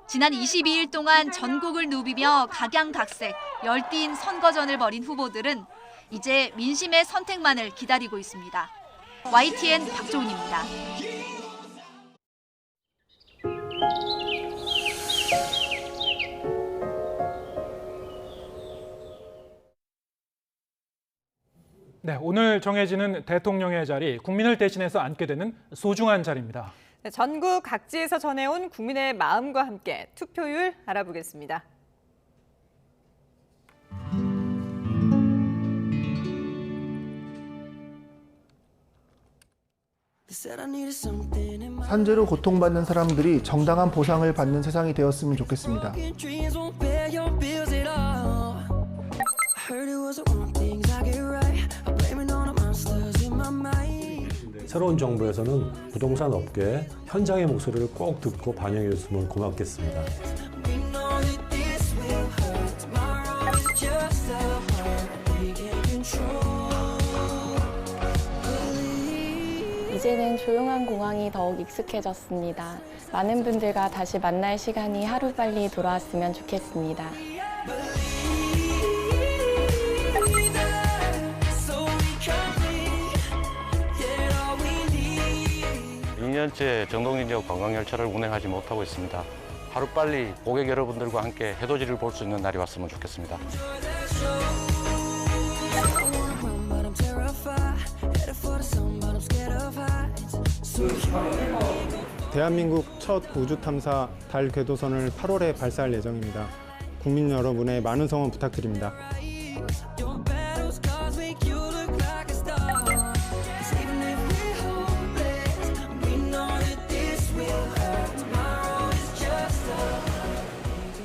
지난 22일 동안 전국을 누비며 각양각색 열띤 선거전을 벌인 후보들은 이제 민심의 선택만을 기다리고 있습니다. YTN 박조은입니다. 네, 오늘 정해지는 대통령의 자리, 국민을 대신해서 앉게 되는 소중한 자리입니다. 네, 전국 각지에서 전해온 국민의 마음과 함께 투표율 알아보겠습니다. 산재로 고통받는 사람들이 정당한 보상을 받는 세상이 되었으면 좋겠습니다. 새로운 정부에서는 부동산 업계 현장의 목소리를 꼭 듣고 반영해줬으면 고맙겠습니다. 이제는 조용한 공항이 더욱 익숙해졌습니다. 많은 분들과 다시 만날 시간이 하루빨리 돌아왔으면 좋겠습니다. 2년째 정동진역 관광열차를 운행하지 못하고 있습니다. 하루빨리 고객 여러분들과 함께 해돋이를 볼 수 있는 날이 왔으면 좋겠습니다. 대한민국 첫 우주탐사 달 궤도선을 8월에 발사할 예정입니다. 국민 여러분의 많은 성원 부탁드립니다.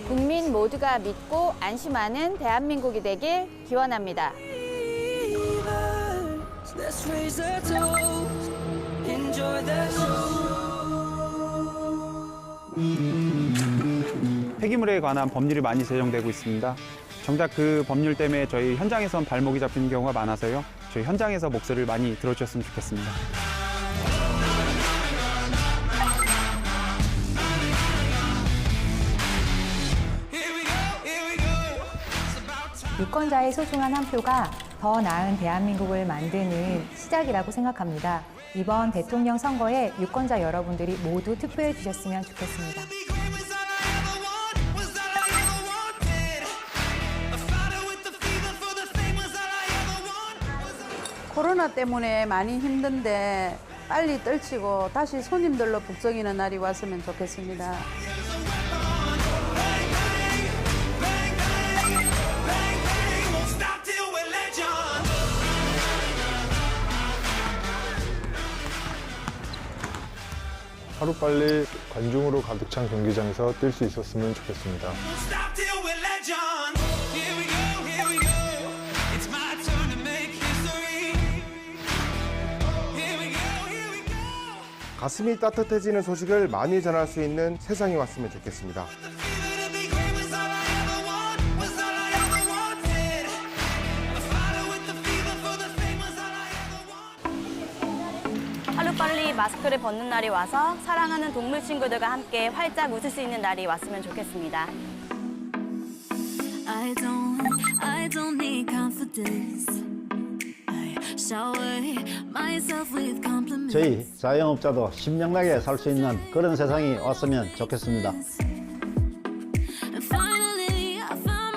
국민 모두가 믿고 안심하는 대한민국이 되길 기원합니다. 폐기물에 관한 법률이 많이 제정되고 있습니다. 정작 그 법률 때문에 저희 현장에선 발목이 잡히는 경우가 많아서요. 저희 현장에서 목소리를 많이 들어주셨으면 좋겠습니다. 유권자의 소중한 한 표가 더 나은 대한민국을 만드는 시작이라고 생각합니다. 이번 대통령 선거에 유권자 여러분들이 모두 투표해 주셨으면 좋겠습니다. 코로나 때문에 많이 힘든데 빨리 떨치고 다시 손님들로 북적이는 날이 왔으면 좋겠습니다. 하루빨리 관중으로 가득 찬 경기장에서 뛸 수 있었으면 좋겠습니다. 가슴이 따뜻해지는 소식을 많이 전할 수 있는 세상이 왔으면 좋겠습니다. 하루빨리 마스크를 벗는 날이 와서 사랑하는 동물 친구들과 함께 활짝 웃을 수 있는 날이 왔으면 좋겠습니다. I don't need confidence. I shower myself with compliments. 저희 자영업자도 신명나게 살 수 있는 그런 세상이 왔으면 좋겠습니다. And finally, I found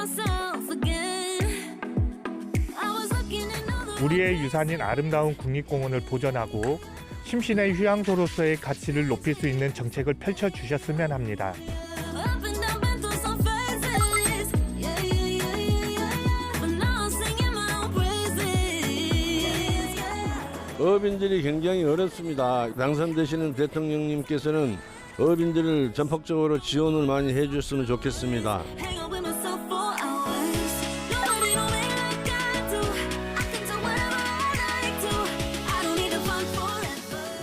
우리의 유산인 아름다운 국립공원을 보존하고 심신의 휴양소로서의 가치를 높일 수 있는 정책을 펼쳐주셨으면 합니다. 어민들이 굉장히 어렵습니다. 당선되시는 대통령님께서는 어민들을 전폭적으로 지원을 많이 해줬으면 좋겠습니다.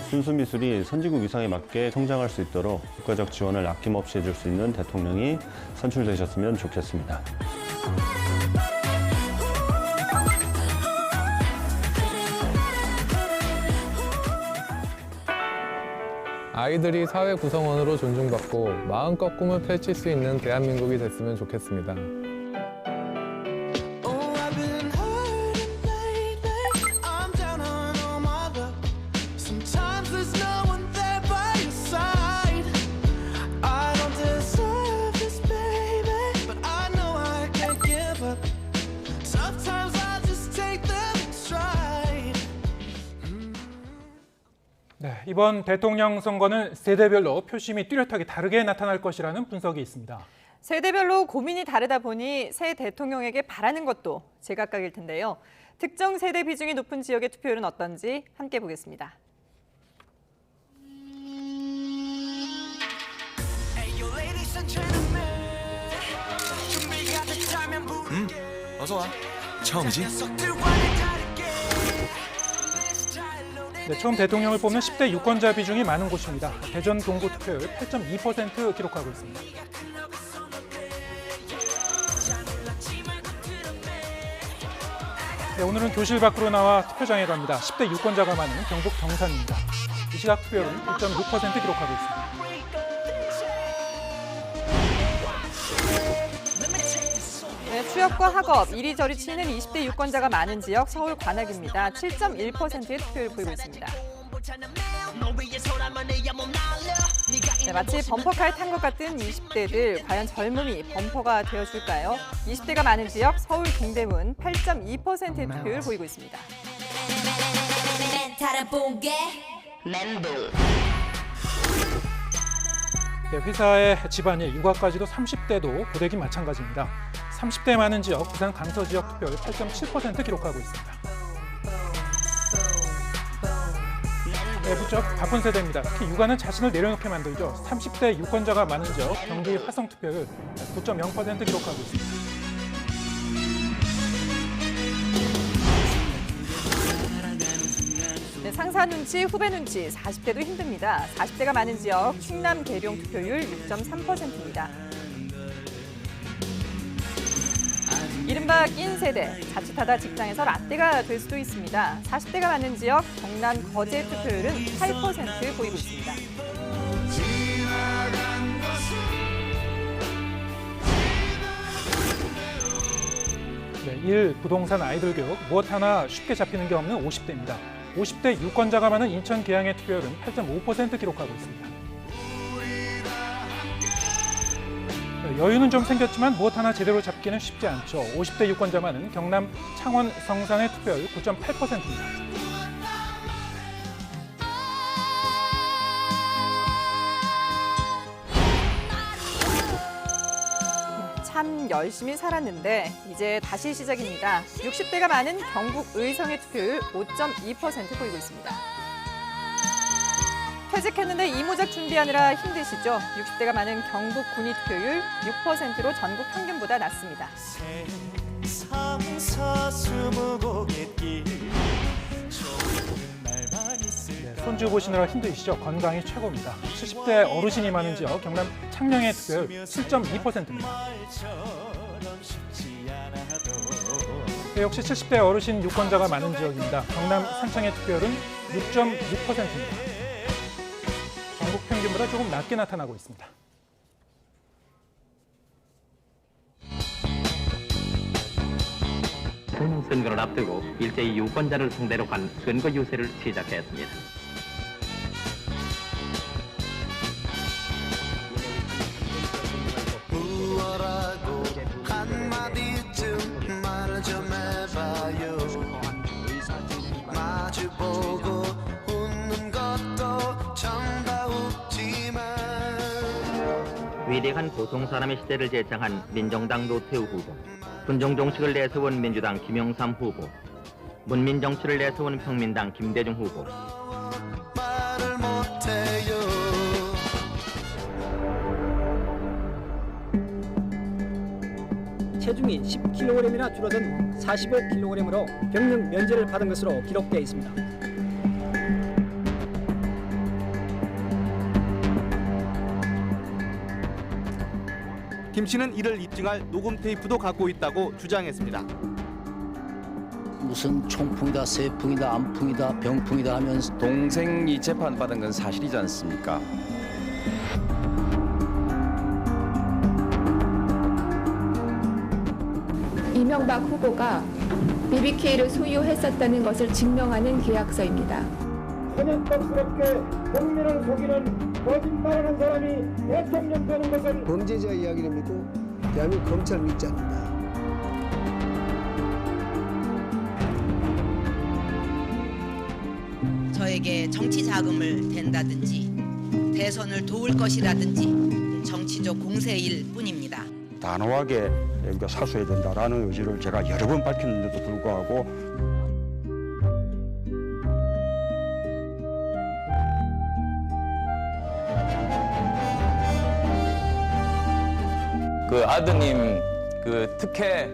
순수미술이 선진국 위상에 맞게 성장할 수 있도록 국가적 지원을 아낌없이 해줄 수 있는 대통령이 선출되셨으면 좋겠습니다. 아이들이 사회 구성원으로 존중받고 마음껏 꿈을 펼칠 수 있는 대한민국이 됐으면 좋겠습니다. 네, 이번 대통령 선거는 세대별로 표심이 뚜렷하게 다르게 나타날 것이라는 분석이 있습니다. 세대별로 고민이 다르다 보니 새 대통령에게 바라는 것도 제각각일 텐데요. 특정 세대 비중이 높은 지역의 투표율은 어떤지 함께 보겠습니다. 어서 와. 처음이지? 네, 처음 대통령을 뽑는 10대 유권자 비중이 많은 곳입니다. 대전 동구 투표율 8.2% 기록하고 있습니다. 네, 오늘은 교실 밖으로 나와 투표장에 갑니다. 10대 유권자가 많은 경북 경산입니다. 이 시각 투표율은 9.6% 기록하고 있습니다. 네, 취업과 학업, 이리저리 치는 20대 유권자가 많은 지역 서울 관악입니다. 7.1%의 투표를 보이고 있습니다. 네, 마치 범퍼카에 탄 것 같은 20대들, 과연 젊음이 범퍼가 되어줄까요? 20대가 많은 지역 서울 동대문 8.2%의 투표를 보이고 있습니다. 네, 회사의 집안일, 육아까지도 30대도 고데기 마찬가지입니다. 30대 많은 지역, 부산 강서 지역 투표율 8.7% 기록하고 있습니다. 네, 부쩍 바쁜 세대입니다. 특히 육아는 자신을 내려놓게 만들죠. 30대 유권자가 많은 지역, 경기 화성 투표율 9.0% 기록하고 있습니다. 네, 상사 눈치, 후배 눈치, 40대도 힘듭니다. 40대가 많은 지역, 충남 계룡 투표율 6.3%입니다. 이른바 낀 세대, 자칫하다 직장에서 라떼가 될 수도 있습니다. 40대가 많은 지역, 경남 거제 투표율은 8% 보이고 있습니다. 네, 1. 부동산 아이들 교육, 무엇 하나 쉽게 잡히는 게 없는 50대입니다. 50대 유권자가 많은 인천 계양의 투표율은 8.5% 기록하고 있습니다. 여유는 좀 생겼지만 무엇 하나 제대로 잡기는 쉽지 않죠. 50대 유권자 많은 경남 창원 성산의 투표율 9.8%입니다. 참 열심히 살았는데 이제 다시 시작입니다. 60대가 많은 경북 의성의 투표율 5.2% 보이고 있습니다. 퇴직했는데 이모작 준비하느라 힘드시죠? 60대가 많은 경북 군위 투표율 6%로 전국 평균보다 낮습니다. 네, 손주 보시느라 힘드시죠? 건강이 최고입니다. 70대 어르신이 많은 지역 경남 창녕의 투표율 7.2%입니다. 네, 역시 70대 어르신 유권자가 많은 지역입니다. 경남 산청의 투표율은 6.6%입니다. 전국 평균보다 조금 낮게 나타나고 있습니다. 대통령 선거를 앞두고 일제히 유권자를 상대로 한 선거 유세를 시작했습니다. 무엇라고 한마디쯤 말 좀 해봐요. 관리한 보통 사람의 시대를 제창한 민정당 노태우 후보, 분정 정책을 내세운 민주당 김영삼 후보, 문민 정치를 내세운 평민당 김대중 후보. 말을 못해요. 체중이 10kg이나 줄어든 45kg으로 병력 면제를 받은 것으로 기록되어 있습니다. 김 씨는 이를 입증할 녹음 테이프도 갖고 있다고 주장했습니다. 무슨 총풍이다, 세풍이다, 암풍이다, 병풍이다 하면서 동생이 재판받은 건 사실이지 않습니까? 이명박 후보가 BBK를 소유했었다는 것을 증명하는 계약서입니다. 현역답스럽게 국민을 속이는 거짓말하는 사람이 대통령 되는 것을 범죄자 이야기를 믿고 대한민국 검찰을 믿지 않는다. 저에게 정치 자금을 댄다든지 대선을 도울 것이라든지 정치적 공세일 뿐입니다. 단호하게 우리가 사수해야 된다라는 의지를 제가 여러 번 밝혔는데도 불구하고 그 아드님 그 특혜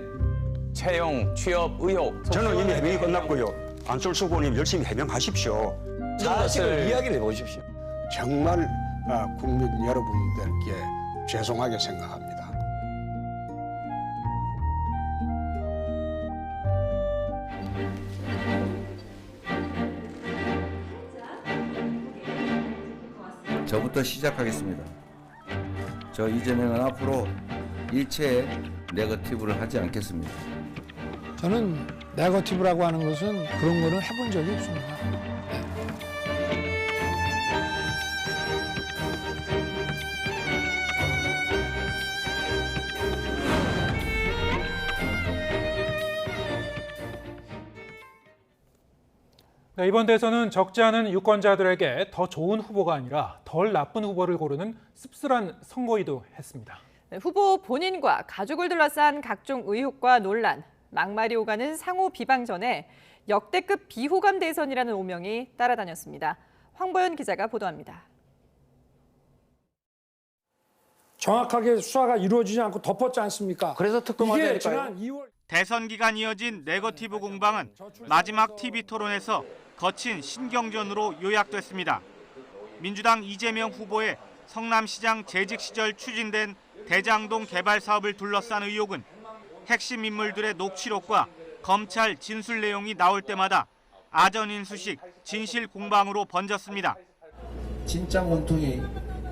채용 취업 의혹 저는 이미 해명이 끝났고요. 안철수 후보님 열심히 해명하십시오. 사실을 이야기를 해보십시오. 정말 국민 여러분들께 죄송하게 생각합니다. 저부터 시작하겠습니다. 저 이재명은 앞으로 일체의 네거티브를 하지 않겠습니다. 저는 네거티브라고 하는 것은 그런 거는 해본 적이 없습니다. 네, 이번 대선은 적지 않은 유권자들에게 더 좋은 후보가 아니라 덜 나쁜 후보를 고르는 씁쓸한 선거이기도 했습니다. 네, 후보 본인과 가족을 둘러싼 각종 의혹과 논란, 막말이 오가는 상호 비방전에 역대급 비호감 대선이라는 오명이 따라다녔습니다. 황보연 기자가 보도합니다. 정확하게 수사가 이루어지지 않고 덮었지 않습니까? 그래서 특검하지 이게 않을까요? 지난 2월 대선 기간 이어진 네거티브 공방은 마지막 TV 토론에서 거친 신경전으로 요약됐습니다. 민주당 이재명 후보의 성남시장 재직 시절 추진된 대장동 개발 사업을 둘러싼 의혹은 핵심 인물들의 녹취록과 검찰 진술 내용이 나올 때마다 아전인수식 진실 공방으로 번졌습니다. 진짜 몸통이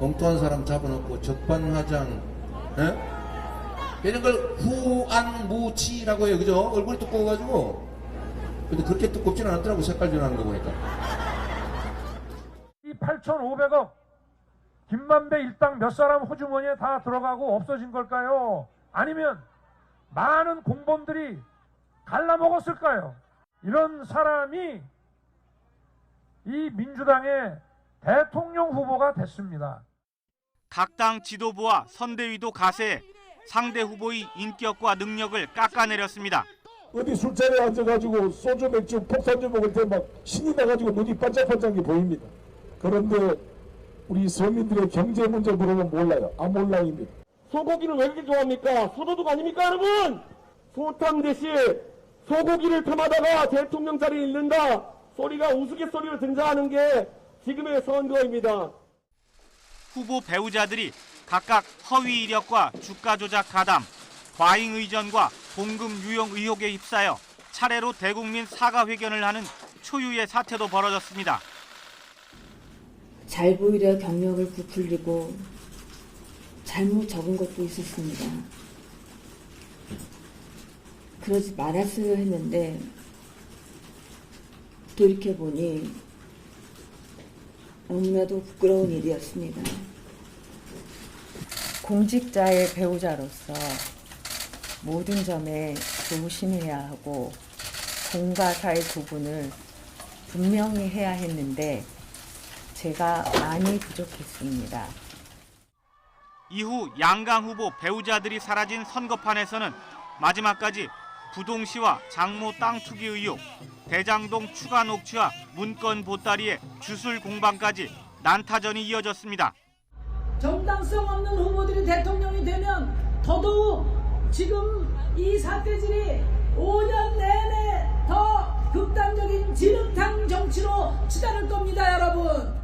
엉뚱한 사람 잡아놓고 적반하장, 이런 걸 후안무치라고 해요, 그죠? 얼굴이 두꺼워가지고. 근데 그렇게 두껍지는 않더라고, 색깔 변하는 거 보니까. 이 8,500억 김만배 일당 몇 사람 호주머니에 다 들어가고 없어진 걸까요? 아니면 많은 공범들이 갈라먹었을까요? 이런 사람이 이 민주당의 대통령 후보가 됐습니다. 각 당 지도부와 선대위도 가세해 상대 후보의 인격과 능력을 깎아내렸습니다. 어디 술자리에 앉아가지고 소주 맥주 폭탄주 먹을 때 막 신이 나가지고 눈이 반짝반짝이 보입니다. 그런데 우리 서민들의 경제 문제 물으면 몰라요. 몰라입니다. 소고기를 왜 그렇게 좋아합니까? 소도둑 아닙니까 여러분? 소탕 대신 소고기를 탐하다가 대통령 자리에 잃는다 소리가 우스갯소리로 등장하는 게 지금의 선거입니다. 후보 배우자들이 각각 허위 이력과 주가 조작 가담, 과잉 의전과 공금 유용 의혹에 휩싸여 차례로 대국민 사과 회견을 하는 초유의 사태도 벌어졌습니다. 잘 보이려 경력을 부풀리고 잘못 적은 것도 있었습니다. 그러지 말았어야 했는데 돌이켜보니 너무나도 부끄러운 일이었습니다. 공직자의 배우자로서 모든 점에 조심해야 하고 공과 사의 구분을 분명히 해야 했는데 제가 많이 부족했습니다. 이후 양강 후보 배우자들이 사라진 선거판에서는 마지막까지 부동시와 장모 땅 투기 의혹, 대장동 추가 녹취와 문건 보따리의 주술 공방까지 난타전이 이어졌습니다. 정당성 없는 후보들이 대통령이 되면 더더욱 지금 이 사태질이 5년 내내 더 극단적인 진흙탕 정치로 치달을 겁니다, 여러분.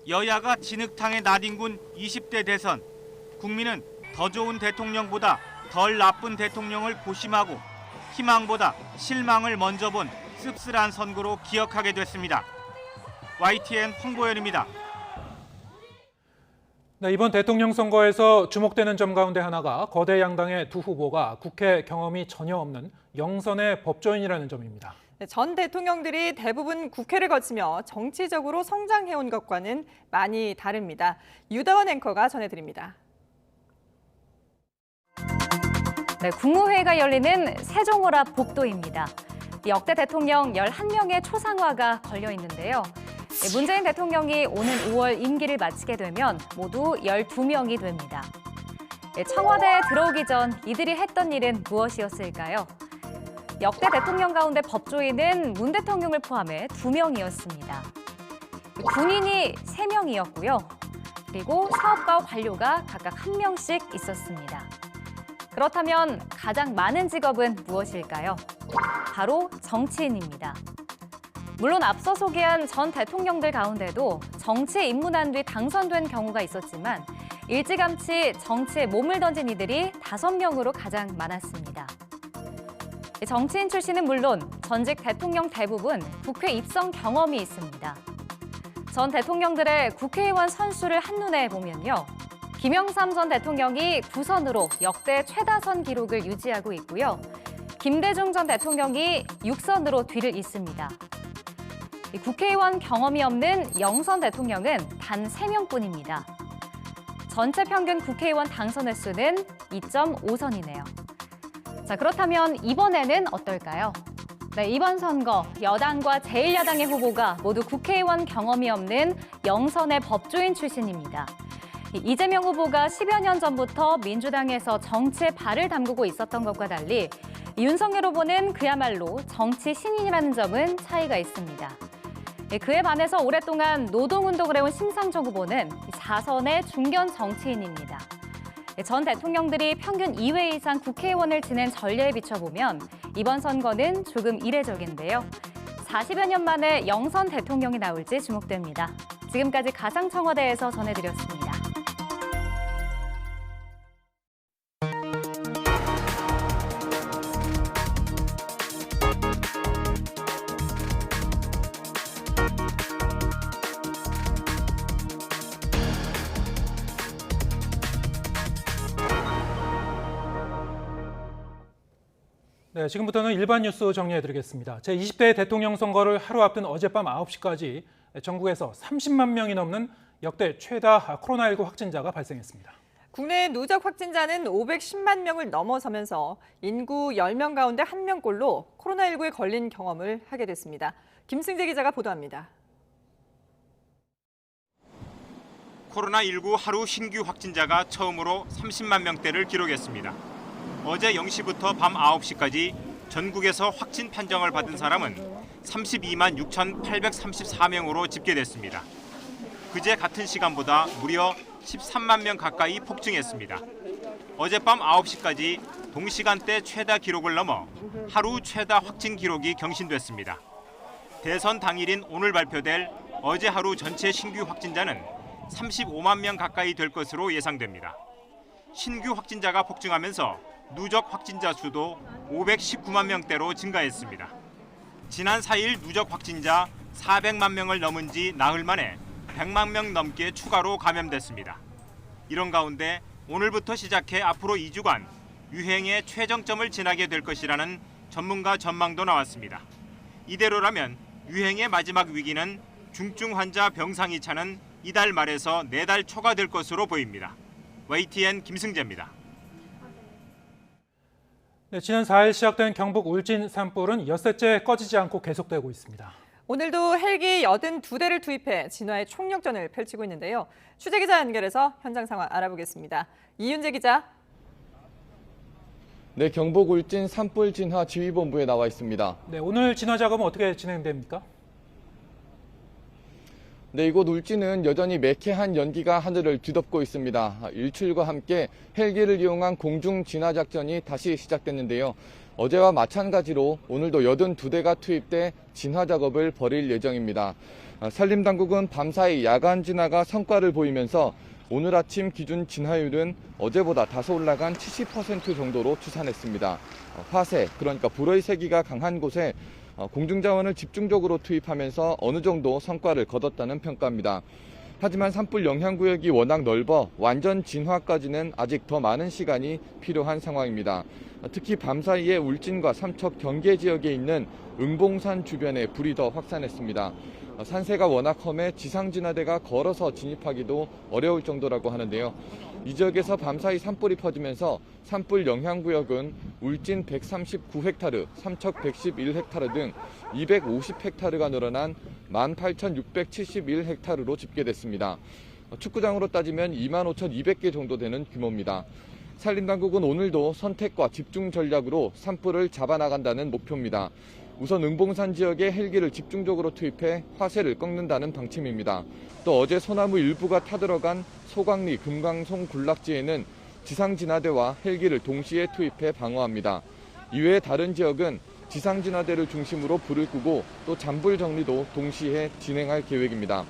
여야가 진흙탕에 나뒹군 20대 대선. 국민은 더 좋은 대통령보다 덜 나쁜 대통령을 고심하고 희망보다 실망을 먼저 본 씁쓸한 선거로 기억하게 됐습니다. YTN 황보현입니다. 네, 이번 대통령 선거에서 주목되는 점 가운데 하나가 거대 양당의 두 후보가 국회 경험이 전혀 없는 영선의 법조인이라는 점입니다. 전 대통령들이 대부분 국회를 거치며 정치적으로 성장해온 것과는 많이 다릅니다. 유다원 앵커가 전해드립니다. 네, 국무회의가 열리는 세종호랍 복도입니다. 역대 대통령 11명의 초상화가 걸려 있는데요. 문재인 대통령이 오는 5월 임기를 마치게 되면 모두 12명이 됩니다. 청와대에 들어오기 전 이들이 했던 일은 무엇이었을까요? 역대 대통령 가운데 법조인은 문 대통령을 포함해 2명이었습니다. 군인이 3명이었고요. 그리고 사업가와 관료가 각각 1명씩 있었습니다. 그렇다면 가장 많은 직업은 무엇일까요? 바로 정치인입니다. 물론 앞서 소개한 전 대통령들 가운데도 정치에 입문한 뒤 당선된 경우가 있었지만 일찌감치 정치에 몸을 던진 이들이 5명으로 가장 많았습니다. 정치인 출신은 물론 전직 대통령 대부분 국회 입성 경험이 있습니다. 전 대통령들의 국회의원 선수를 한눈에 보면요. 김영삼 전 대통령이 9선으로 역대 최다선 기록을 유지하고 있고요. 김대중 전 대통령이 6선으로 뒤를 잇습니다. 국회의원 경험이 없는 영선 대통령은 단 3명뿐입니다. 전체 평균 국회의원 당선 횟수는 2.5선이네요. 자, 그렇다면 이번에는 어떨까요? 네, 이번 선거 여당과 제1야당의 후보가 모두 국회의원 경험이 없는 영선의 법조인 출신입니다. 이재명 후보가 10여 년 전부터 민주당에서 정치에 발을 담그고 있었던 것과 달리 윤석열 후보는 그야말로 정치 신인이라는 점은 차이가 있습니다. 그에 반해서 오랫동안 노동운동을 해온 심상정 후보는 4선의 중견 정치인입니다. 전 대통령들이 평균 2회 이상 국회의원을 지낸 전례에 비춰보면 이번 선거는 조금 이례적인데요. 40여 년 만에 영선 대통령이 나올지 주목됩니다. 지금까지 가상청와대에서 전해드렸습니다. 네, 지금부터는 일반 뉴스 정리해드리겠습니다. 제20대 대통령 선거를 하루 앞둔 어젯밤 9시까지 전국에서 30만 명이 넘는 역대 최다 코로나19 확진자가 발생했습니다. 국내 누적 확진자는 510만 명을 넘어서면서 인구 10명 가운데 1명꼴로 코로나19에 걸린 경험을 하게 됐습니다. 김승재 기자가 보도합니다. 코로나19 하루 신규 확진자가 처음으로 30만 명대를 기록했습니다. 어제 0시부터 밤 9시까지 전국에서 확진 판정을 받은 사람은 32만 6,834명으로 집계됐습니다. 그제 같은 시간보다 무려 13만 명 가까이 폭증했습니다. 어젯밤 9시까지 동시간대 최다 기록을 넘어 하루 최다 확진 기록이 경신됐습니다. 대선 당일인 오늘 발표될 어제 하루 전체 신규 확진자는 35만 명 가까이 될 것으로 예상됩니다. 신규 확진자가 폭증하면서 누적 확진자 수도 519만 명대로 증가했습니다. 지난 4일 누적 확진자 400만 명을 넘은 지 나흘 만에 100만 명 넘게 추가로 감염됐습니다. 이런 가운데 오늘부터 시작해 앞으로 2주간 유행의 최정점을 지나게 될 것이라는 전문가 전망도 나왔습니다. 이대로라면 유행의 마지막 위기는 중증 환자 병상이 차는 이달 말에서 내달 초가 될 것으로 보입니다. YTN 김승재입니다. 네, 지난 4일 시작된 경북 울진 산불은 엿새째 꺼지지 않고 계속되고 있습니다. 오늘도 헬기 82대를 투입해 진화의 총력전을 펼치고 있는데요. 취재 기자 연결해서 현장 상황 알아보겠습니다. 이윤재 기자. 네, 경북 울진 산불 진화 지휘본부에 나와 있습니다. 네, 오늘 진화 작업은 어떻게 진행됩니까? 네, 이곳 울진은 여전히 매캐한 연기가 하늘을 뒤덮고 있습니다. 일출과 함께 헬기를 이용한 공중 진화 작전이 다시 시작됐는데요. 어제와 마찬가지로 오늘도 82대가 투입돼 진화 작업을 벌일 예정입니다. 산림당국은 밤사이 야간 진화가 성과를 보이면서 오늘 아침 기준 진화율은 어제보다 다소 올라간 70% 정도로 추산했습니다. 화세, 그러니까 불의 세기가 강한 곳에 공중자원을 집중적으로 투입하면서 어느 정도 성과를 거뒀다는 평가입니다. 하지만 산불 영향구역이 워낙 넓어 완전 진화까지는 아직 더 많은 시간이 필요한 상황입니다. 특히 밤사이에 울진과 삼척 경계 지역에 있는 응봉산 주변에 불이 더 확산했습니다. 산세가 워낙 험해 지상진화대가 걸어서 진입하기도 어려울 정도라고 하는데요. 이 지역에서 밤사이 산불이 퍼지면서 산불 영향구역은 울진 139헥타르, 삼척 111헥타르 등 250헥타르가 늘어난 18,671헥타르로 집계됐습니다. 축구장으로 따지면 25,200개 정도 되는 규모입니다. 산림당국은 오늘도 선택과 집중 전략으로 산불을 잡아나간다는 목표입니다. 우선 응봉산 지역에 헬기를 집중적으로 투입해 화세를 꺾는다는 방침입니다. 또 어제 소나무 일부가 타들어간 소강리 금강송 군락지에는 지상진화대와 헬기를 동시에 투입해 방어합니다. 이외에 다른 지역은 지상진화대를 중심으로 불을 끄고 또 잔불 정리도 동시에 진행할 계획입니다.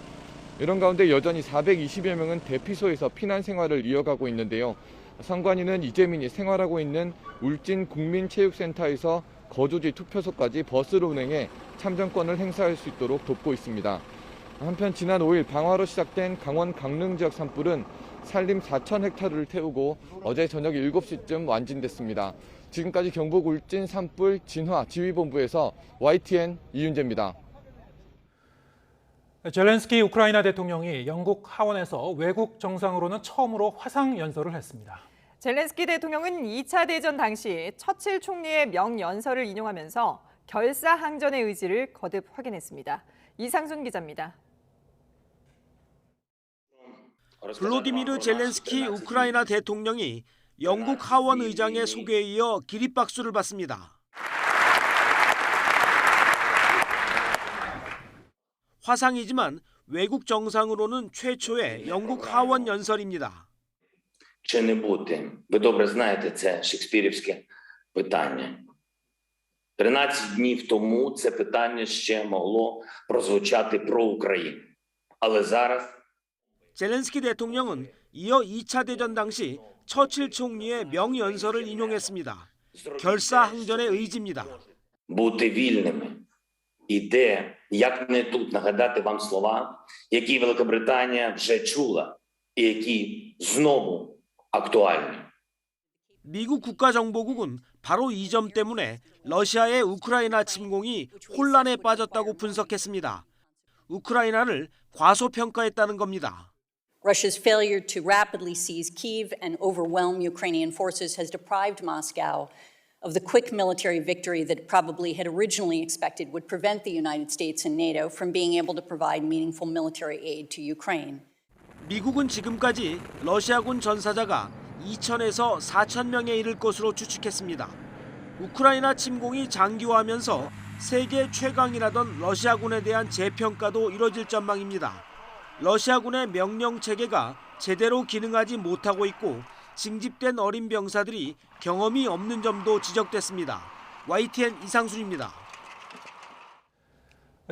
이런 가운데 여전히 420여 명은 대피소에서 피난 생활을 이어가고 있는데요. 선관위는 이재민이 생활하고 있는 울진 국민체육센터에서 거주지 투표소까지 버스로 운행해 참정권을 행사할 수 있도록 돕고 있습니다. 한편 지난 5일 방화로 시작된 강원 강릉 지역 산불은 산림 4,000헥타르를 태우고 어제 저녁 7시쯤 완진됐습니다. 지금까지 경북 울진 산불 진화 지휘본부에서 YTN 이윤재입니다. 젤렌스키 우크라이나 대통령이 영국 하원에서 외국 정상으로는 처음으로 화상 연설을 했습니다. 젤렌스키 대통령은 2차 대전 당시 처칠 총리의 명연설을 인용하면서 결사항전의 의지를 거듭 확인했습니다. 이상순 기자입니다. 블로디미르 젤렌스키 우크라이나 대통령이 영국 하원 의장의 소개에 이어 기립박수를 받습니다. 화상이지만 외국 정상으로는 최초의 영국 하원 연설입니다. Чи не бути? Ви добре знаєте, це шекспірівське питання. 13 днів тому це питання ще могло прозвучати про Україну. Але зараз 젤렌스키 대통령은 이어 2차 대전 당시 처칠 총리의 명연설을 인용했습니다. 결사항전의 의지입니다. бути вільними. І де, як не тут, нагадати вам слова, які Великобританія вже чула і які знову актуальні. 미국 국가정보국은 바로 이 점 때문에 러시아의 우크라이나 침공이 혼란에 빠졌다고 분석했습니다. 우크라이나를 과소평가했다는 겁니다. Russia's failure to rapidly seize Kyiv and overwhelm Ukrainian forces has deprived Moscow of the quick military victory that it probably had originally expected would prevent the United States and NATO from being able to provide meaningful military aid to Ukraine. 미국은 지금까지 러시아군 전사자가 2,000에서 4,000명에 이를 것으로 추측했습니다. 우크라이나 침공이 장기화하면서 세계 최강이라던 러시아군에 대한 재평가도 이뤄질 전망입니다. 러시아군의 명령 체계가 제대로 기능하지 못하고 있고 징집된 어린 병사들이 경험이 없는 점도 지적됐습니다. YTN 이상순입니다.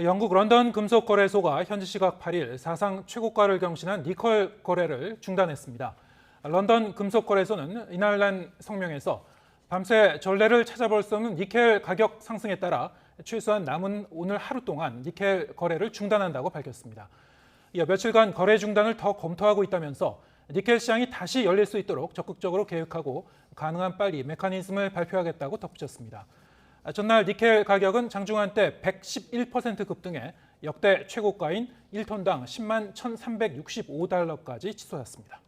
영국 런던 금속거래소가 현지 시각 8일 사상 최고가를 경신한 니켈 거래를 중단했습니다. 런던 금속거래소는 이날 낸 성명에서 밤새 전례를 찾아볼 수 없는 니켈 가격 상승에 따라 최소한 남은 오늘 하루 동안 니켈 거래를 중단한다고 밝혔습니다. 이어 며칠간 거래 중단을 더 검토하고 있다면서 니켈 시장이 다시 열릴 수 있도록 적극적으로 계획하고 가능한 빨리 메커니즘을 발표하겠다고 덧붙였습니다. 전날 니켈 가격은 장중한 때 111% 급등해 역대 최고가인 1톤당 10만 1,365달러까지 치솟았습니다.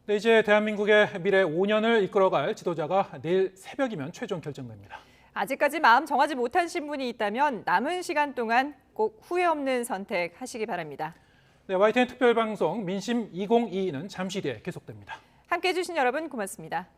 네, 이제 대한민국의 미래 5년을 이끌어갈 지도자가 내일 새벽이면 최종 결정됩니다. 아직까지 마음 정하지 못하신 분이 있다면 남은 시간 동안 꼭 후회 없는 선택하시기 바랍니다. 네, YTN 특별방송 민심 2022는 잠시 뒤에 계속됩니다. 함께해 주신 여러분 고맙습니다.